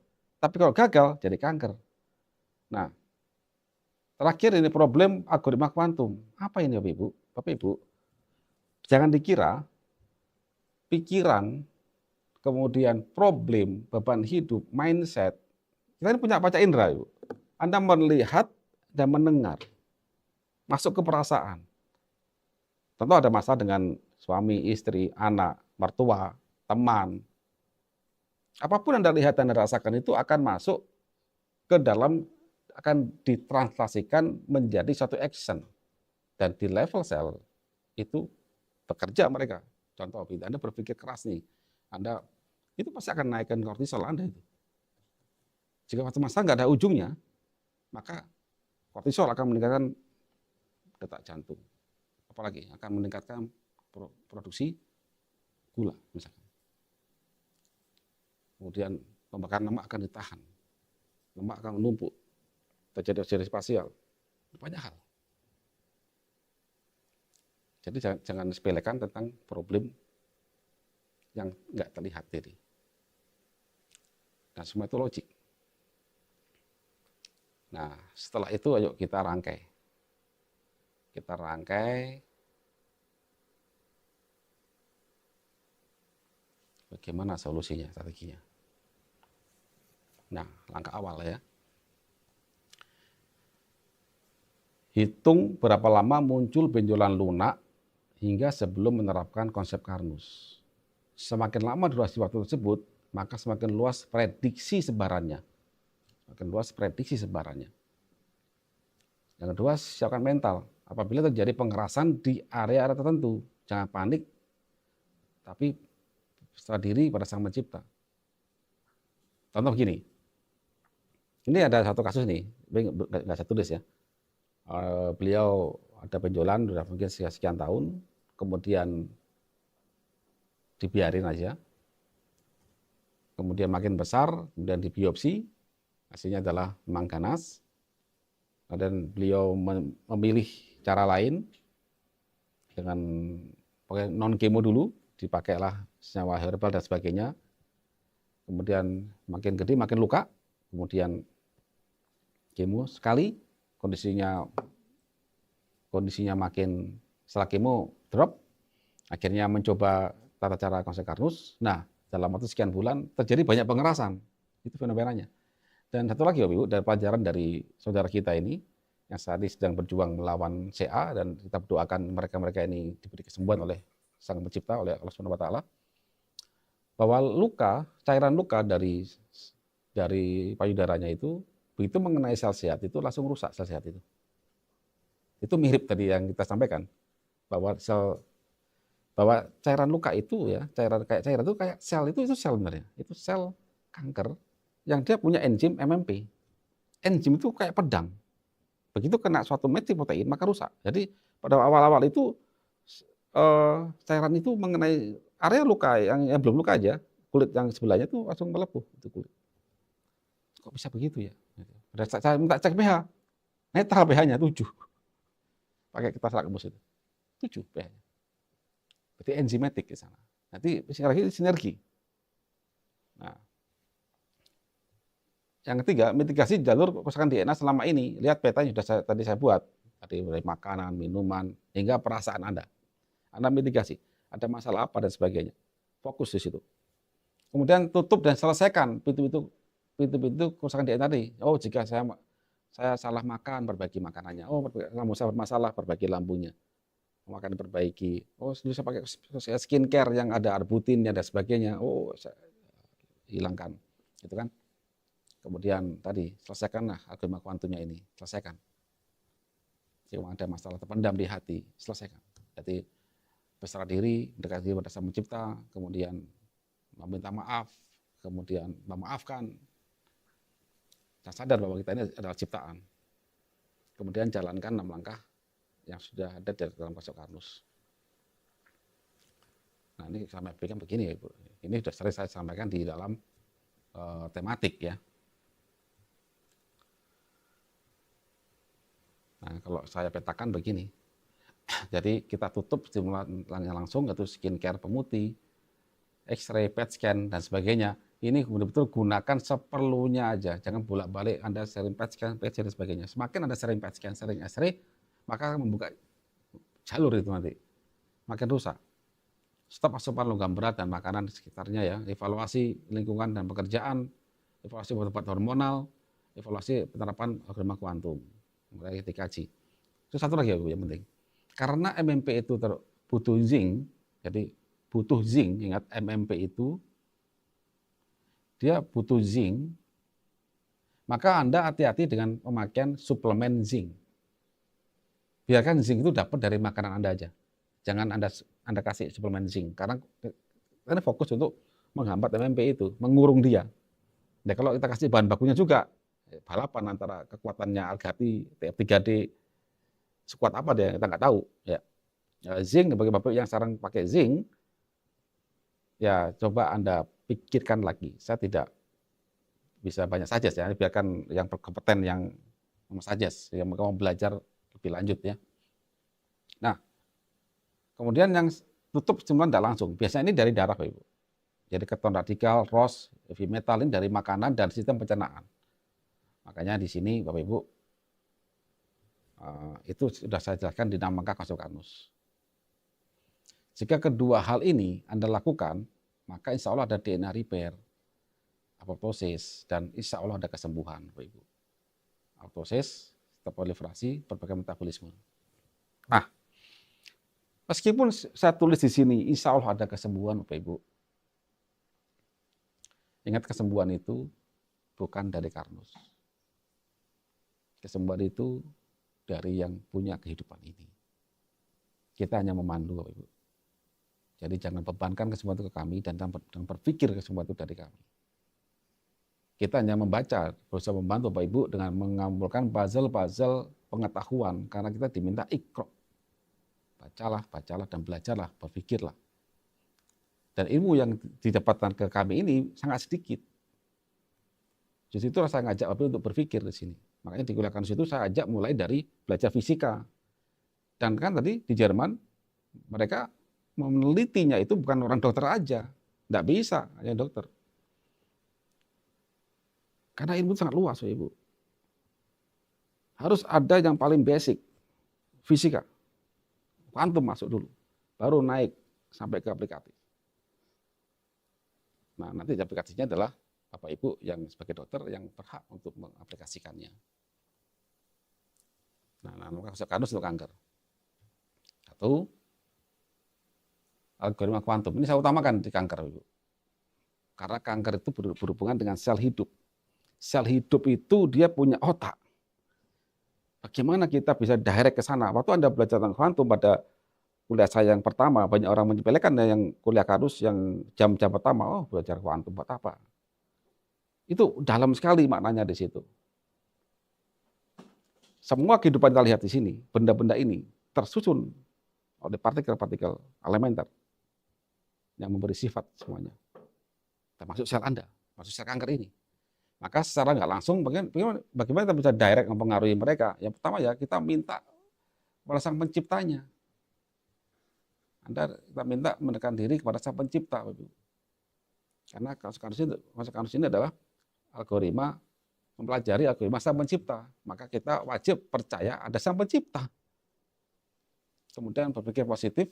Tapi kalau gagal, jadi kanker. Nah, terakhir ini problem algoritma kuantum. Apa ini Bapak Ibu? Bapak Ibu, jangan dikira pikiran, kemudian problem, beban hidup, mindset. Kita ini punya panca indera, Ibu. Anda melihat dan mendengar. Masuk ke perasaan. Tentu ada masalah dengan suami, istri, anak, mertua, teman. Apapun Anda lihat dan Anda rasakan itu akan masuk ke dalam, akan ditranslasikan menjadi suatu action. Dan di level sel itu bekerja mereka. Contoh, Anda berpikir keras nih, Anda itu pasti akan naikkan kortisol Anda itu. Jika masa-masa nggak ada ujungnya, maka kortisol akan meningkatkan detak jantung. Apalagi akan meningkatkan produksi gula misalkan. Kemudian pembakaran lemak akan ditahan. Lemak akan menumpuk. Terjadi oksidatif spasial. Banyak hal. Jadi jangan sepelekan tentang problem yang nggak terlihat tadi. Dan semua itu logik. Nah, setelah itu ayo kita rangkai. Kita rangkai bagaimana solusinya, strateginya. Nah, langkah awal ya. Hitung berapa lama muncul benjolan lunak hingga sebelum menerapkan konsep Karnus. Semakin lama durasi waktu tersebut, maka semakin luas prediksi sebarannya. Semakin luas prediksi sebarannya. Yang kedua, siapkan mental. Apabila terjadi pengerasan di area-area tertentu, jangan panik, tapi berserah diri pada Sang Pencipta. Contoh begini, ini ada satu kasus nih, nggak saya tulis ya. Beliau ada benjolan sudah mungkin sekian tahun, kemudian dibiarin aja, kemudian makin besar, kemudian dibiopsi, hasilnya adalah memang ganas, dan beliau memilih cara lain dengan pakai non kemo dulu, dipakailah senyawa herbal dan sebagainya, kemudian makin gede makin luka, kemudian kemo sekali, kondisinya makin setelah kemo drop, akhirnya mencoba tata cara konsekarnus. Nah, dalam waktu sekian bulan terjadi banyak pengerasan, itu fenomenanya. Dan satu lagi Bapak Ibu, dari pelajaran dari saudara kita ini yang saat ini sedang berjuang melawan CA, dan kita berdoakan mereka-mereka ini diberi kesembuhan oleh Sang Pencipta, oleh Allah Subhanahu wa taala, bahwa cairan luka dari payudaranya itu begitu mengenai sel sehat itu langsung rusak sel sehat itu. Itu mirip tadi yang kita sampaikan bahwa cairan luka itu ya, cairan itu kayak sel itu sel sebenarnya. Itu sel kanker yang dia punya enzim MMP. Enzim itu kayak pedang. Begitu kena suatu metriprotein maka rusak. Jadi pada awal-awal itu cairan itu mengenai area luka yang belum luka aja, kulit yang sebelahnya itu langsung melepuh itu kulit. Kok bisa begitu ya? Saya minta cek pH, netral pH-nya 7. Pakai kertas lakmus itu. 7 pH-nya. Berarti enzimatik di sana. Nanti lagi sinergi. Nah, yang ketiga, mitigasi jalur kerusakan DNA selama ini. Lihat petanya sudah tadi saya buat. Dari makanan, minuman, hingga perasaan Anda. Anda mitigasi. Ada masalah apa dan sebagainya. Fokus di situ. Kemudian tutup dan selesaikan pintu-pintu kerusakan DNA tadi. Oh, jika saya salah makan, perbaiki makanannya. Oh, lambung saya bermasalah, perbaiki lambungnya. Makan perbaiki. Oh, bisa pakai skincare yang ada arbutinnya dan sebagainya. Oh, saya hilangkan. Gitu kan. Kemudian tadi selesaikanlah algoritma kuantumnya ini, selesaikan. Jika ada masalah terpendam di hati, selesaikan. Jadi berserah diri, mendekati diri pada Sang Pencipta, kemudian meminta maaf, kemudian memaafkan. Dan sadar bahwa kita ini adalah ciptaan. Kemudian jalankan 6 langkah yang sudah ada di dalam konsekarnus. Nah, ini saya sampaikan begini ya Ibu. Ini sudah sering saya sampaikan di dalam tematik ya. Nah, kalau saya petakan begini, jadi kita tutup stimulannya langsung, yaitu skincare pemutih, X-ray, PET scan, dan sebagainya. Ini betul-betul gunakan seperlunya aja, jangan bolak-balik Anda sering PET scan, dan sebagainya. Semakin Anda sering PET scan, sering X-ray, maka membuka jalur itu nanti, makin rusak. Stop asupan logam berat dan makanan di sekitarnya ya, evaluasi lingkungan dan pekerjaan, evaluasi obat hormonal, evaluasi penerapan algoritma kuantum. Mulai dikaji. Terus satu lagi yang penting. Karena MMP itu butuh zinc, jadi butuh zinc, ingat MMP itu dia butuh zinc, maka Anda hati-hati dengan pemakaian suplemen zinc. Biarkan zinc itu dapat dari makanan Anda aja. Jangan Anda kasih suplemen zinc, karena fokus untuk menghambat MMP itu, mengurung dia. Nah, kalau kita kasih bahan bakunya juga, balapan antara kekuatannya Algati, TF3D, sekuat apa dia, kita nggak tahu. Ya. Zinc, bagi Bapak yang sekarang pakai zinc, ya coba Anda pikirkan lagi. Saya tidak bisa banyak suggest ya, biarkan yang berkompeten yang suggest, yang mau belajar lebih lanjut ya. Nah, kemudian yang tutup stimulan tidak langsung, biasanya ini dari darah Bapak Ibu. Jadi keton radikal, ROS, heavy metal ini dari makanan dan sistem pencernaan. Makanya di sini Bapak Ibu, itu sudah saya jelaskan di dinamika konsekarnus. Jika kedua hal ini Anda lakukan, maka insya Allah ada DNA repair, apoptosis, dan insya Allah ada kesembuhan Bapak Ibu. Apoptosis, proliferasi, berbagai metabolisme. Nah, meskipun saya tulis di sini, insya Allah ada kesembuhan Bapak Ibu. Ingat, kesembuhan itu bukan dari karnus. Kesembuhan itu dari yang punya kehidupan ini. Kita hanya memandu Bapak Ibu. Jadi jangan bebankan semua itu ke kami dan jangan berpikir semua itu dari kami. Kita hanya membaca, berusaha membantu Bapak Ibu dengan mengumpulkan puzzle-puzzle pengetahuan karena kita diminta iqra. Bacalah dan belajarlah, berpikirlah. Dan ilmu yang didapatkan ke kami ini sangat sedikit. Justru itu saya ngajak Bapak Ibu untuk berpikir di sini. Makanya di kuliah kanus itu saya ajak mulai dari belajar fisika. Dan kan tadi di Jerman mereka menelitinya itu bukan orang dokter aja. Tidak bisa hanya dokter. Karena ilmu itu sangat luas, Ibu. Harus ada yang paling basic, fisika. Kuantum masuk dulu, baru naik sampai ke aplikatif. Nah, nanti aplikasinya adalah Bapak Ibu yang sebagai dokter yang berhak untuk mengaplikasikannya. Nah, masuk kanus untuk kanker. Satu, algoritma kuantum. Ini saya utamakan di kanker, Ibu. Karena kanker itu berhubungan dengan sel hidup. Sel hidup itu dia punya otak. Bagaimana kita bisa direct ke sana? Waktu Anda belajar tentang kuantum pada kuliah saya yang pertama, banyak orang menyepelekan yang kuliah kanus yang jam-jam pertama, oh belajar kuantum buat apa? Itu dalam sekali maknanya di situ. Semua kehidupan kita lihat di sini, benda-benda ini tersusun oleh partikel-partikel elementer yang memberi sifat semuanya. Termasuk sel Anda, masuk sel kanker ini. Maka secara nggak langsung, bagaimana kita bisa direct mempengaruhi mereka? Yang pertama ya kita minta kepada sang penciptanya. Kita minta menekan diri kepada sang pencipta. Karena kasus kanus ini adalah algoritma, mempelajari algoritma sang pencipta. Maka kita wajib percaya ada sang pencipta. Kemudian berpikir positif,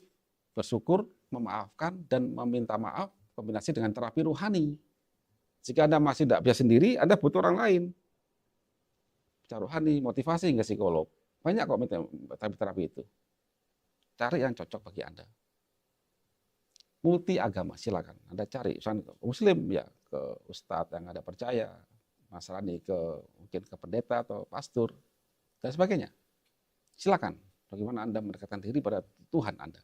bersyukur, memaafkan, dan meminta maaf kombinasi dengan terapi rohani. Jika Anda masih tidak bisa sendiri, Anda butuh orang lain. Bicara rohani, motivasi hingga psikolog. Banyak kok terapi itu. Cari yang cocok bagi Anda. Multi agama, silakan. Anda cari. Misalnya Muslim, ya ke ustadz yang Anda percaya. Nasrani mungkin ke pendeta atau pastor, dan sebagainya. Silakan. Bagaimana Anda mendekatkan diri pada Tuhan Anda.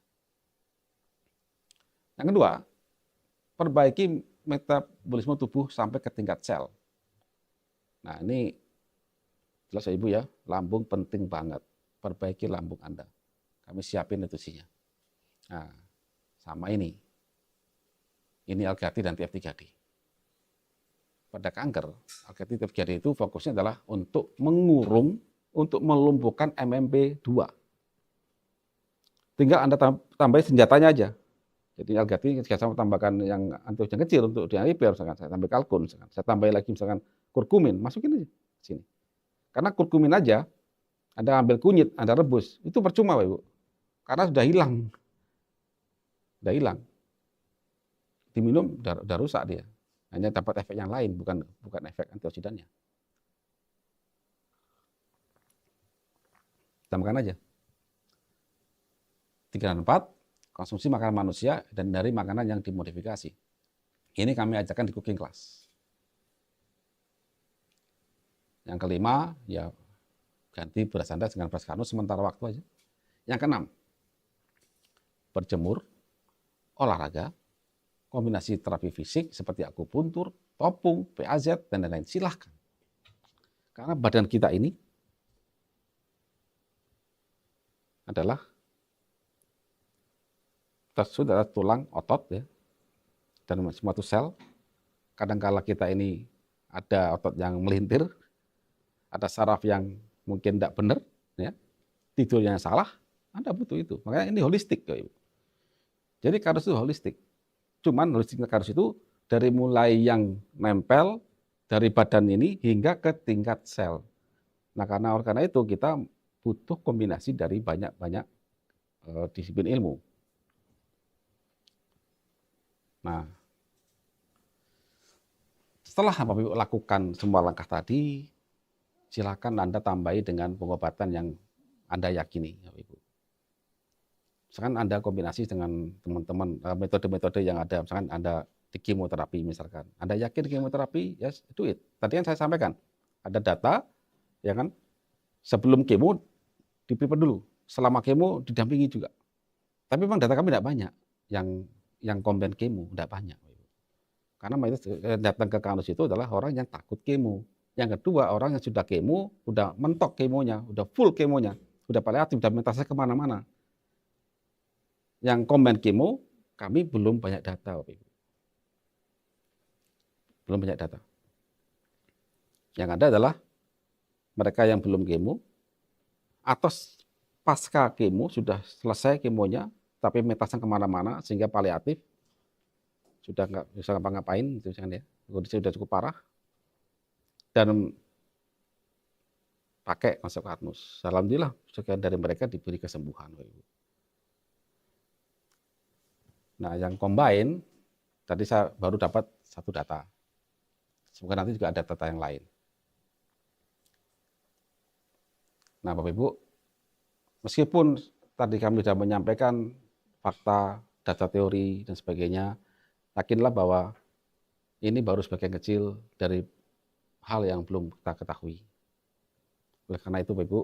Yang kedua, perbaiki metabolisme tubuh sampai ke tingkat sel. Nah ini jelas Ibu ya, lambung penting banget. Perbaiki lambung Anda. Kami siapin nutrisinya. Nah, sama ini. Ini Algati dan TF3D. Pada kanker, Algati TF3D itu fokusnya adalah untuk mengurung, untuk melumpuhkan MMP2. Tinggal Anda tambahin senjatanya aja. Jadi Algati saya tambahkan yang antioksidan kecil untuk diinhibir, misalkan saya tambah kalkun, misalkan saya tambah lagi misalkan kurkumin, masukin aja sini. Karena kurkumin aja, Anda ambil kunyit, Anda rebus, itu percuma, Ibu. Karena sudah hilang. Sudah hilang. Diminum udah rusak dia. Hanya dapat efek yang lain, bukan efek antioksidannya. Tambahkan aja. 3 dan 4, konsumsi makanan manusia dan dari makanan yang dimodifikasi. Ini kami ajarkan di cooking class. Yang kelima, ya ganti beras Anda dengan beras kanus sementara waktu aja. Yang keenam, berjemur, olahraga, kombinasi terapi fisik seperti akupuntur, topung, PAZ, dan lain-lain. Silahkan. Karena badan kita ini adalah tersebut adalah tulang, otot ya, dan semua itu sel. Kadangkala kita ini ada otot yang melintir, ada saraf yang mungkin tidak benar, ya, tidurnya salah, Anda butuh itu. Makanya ini holistik, ya, Ibu. Jadi kanus itu holistik. Cuman holistik kanus itu dari mulai yang nempel dari badan ini hingga ke tingkat sel. Nah karena itu kita butuh kombinasi dari banyak-banyak disiplin ilmu. Nah, setelah Bapak Ibu lakukan semua langkah tadi, silakan Anda tambahi dengan pengobatan yang Anda yakini, Bapak Ibu. Misalkan Anda kombinasi dengan teman-teman metode-metode yang ada, misalkan Anda di kemoterapi misalkan. Anda yakin kemoterapi, yes, do it. Tadi yang saya sampaikan, ada data, ya kan, sebelum kemo, di-prepare dulu. Selama kemo, didampingi juga. Tapi memang data kami tidak banyak. yang complain kemo, enggak banyak. Karena mayoritas datang ke kanus itu adalah orang yang takut kemo. Yang kedua, orang yang sudah kemo, udah mentok kemonya, udah full kemonya, udah paliatif, udah metastase kemana-mana. Yang complain kemo, kami belum banyak data, Bapak Ibu. Belum banyak data. Yang ada adalah mereka yang belum kemo, atau pasca kemo, sudah selesai kemonya, tapi metastase kemana-mana, sehingga paliatif, sudah nggak bisa ngapa-ngapain, gitu kan ya, kondisi sudah cukup parah, dan pakai konsep Atmos. Alhamdulillah, sekian dari mereka diberi kesembuhan. Nah, yang combine, tadi saya baru dapat satu data. Semoga nanti juga ada data yang lain. Nah, Bapak Ibu, meskipun tadi kami sudah menyampaikan fakta, data teori, dan sebagainya, yakinlah bahwa ini baru sebagian kecil dari hal yang belum kita ketahui. Oleh karena itu, Bapak Ibu,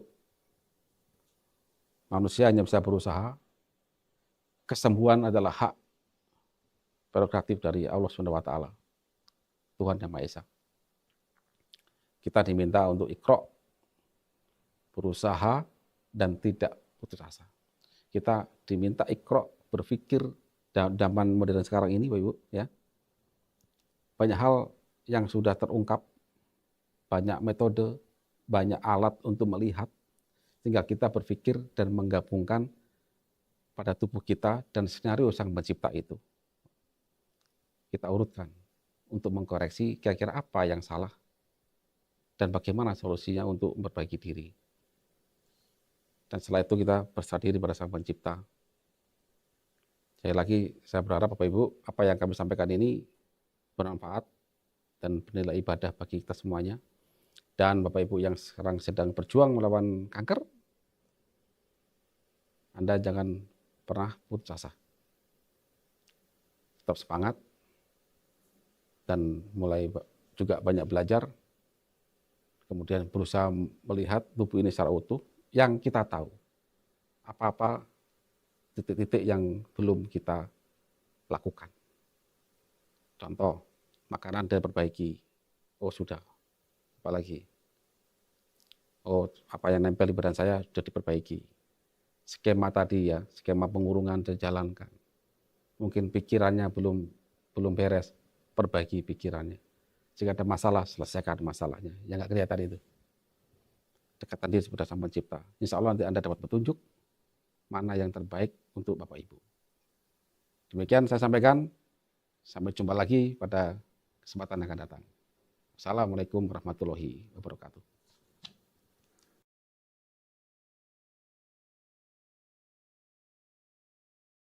manusia hanya bisa berusaha, kesembuhan adalah hak prerogatif dari Allah SWT, Tuhan Yang Maha Esa. Kita diminta untuk ikhra, berusaha, dan tidak putus asa. Kita diminta ikhra, berpikir, zaman modern sekarang ini, Bapak Ibu, ya, banyak hal yang sudah terungkap, banyak metode, banyak alat untuk melihat, sehingga kita berpikir dan menggabungkan pada tubuh kita dan skenario Sang Pencipta itu. Kita urutkan untuk mengkoreksi kira-kira apa yang salah dan bagaimana solusinya untuk memperbaiki diri. Dan setelah itu kita berserah diri pada Sang Pencipta. Sekali lagi, saya berharap Bapak Ibu, apa yang kami sampaikan ini bermanfaat dan bernilai ibadah bagi kita semuanya. Dan Bapak Ibu yang sekarang sedang berjuang melawan kanker, Anda jangan pernah putus asa. Tetap semangat dan mulai juga banyak belajar, kemudian berusaha melihat tubuh ini secara utuh, yang kita tahu apa-apa titik-titik yang belum kita lakukan. Contoh, makanan Anda perbaiki, oh sudah, apalagi, oh apa yang nempel di badan saya sudah diperbaiki. Skema tadi ya, skema pengurungan dijalankan. Mungkin pikirannya belum beres, perbaiki pikirannya. Jika ada masalah, selesaikan masalahnya. Yang nggak kelihatan itu. Dekatkan diri kepada Sang Pencipta. Insya Allah nanti Anda dapat petunjuk mana yang terbaik untuk Bapak Ibu. Demikian saya sampaikan. Sampai jumpa lagi pada kesempatan yang akan datang. Assalamualaikum warahmatullahi wabarakatuh.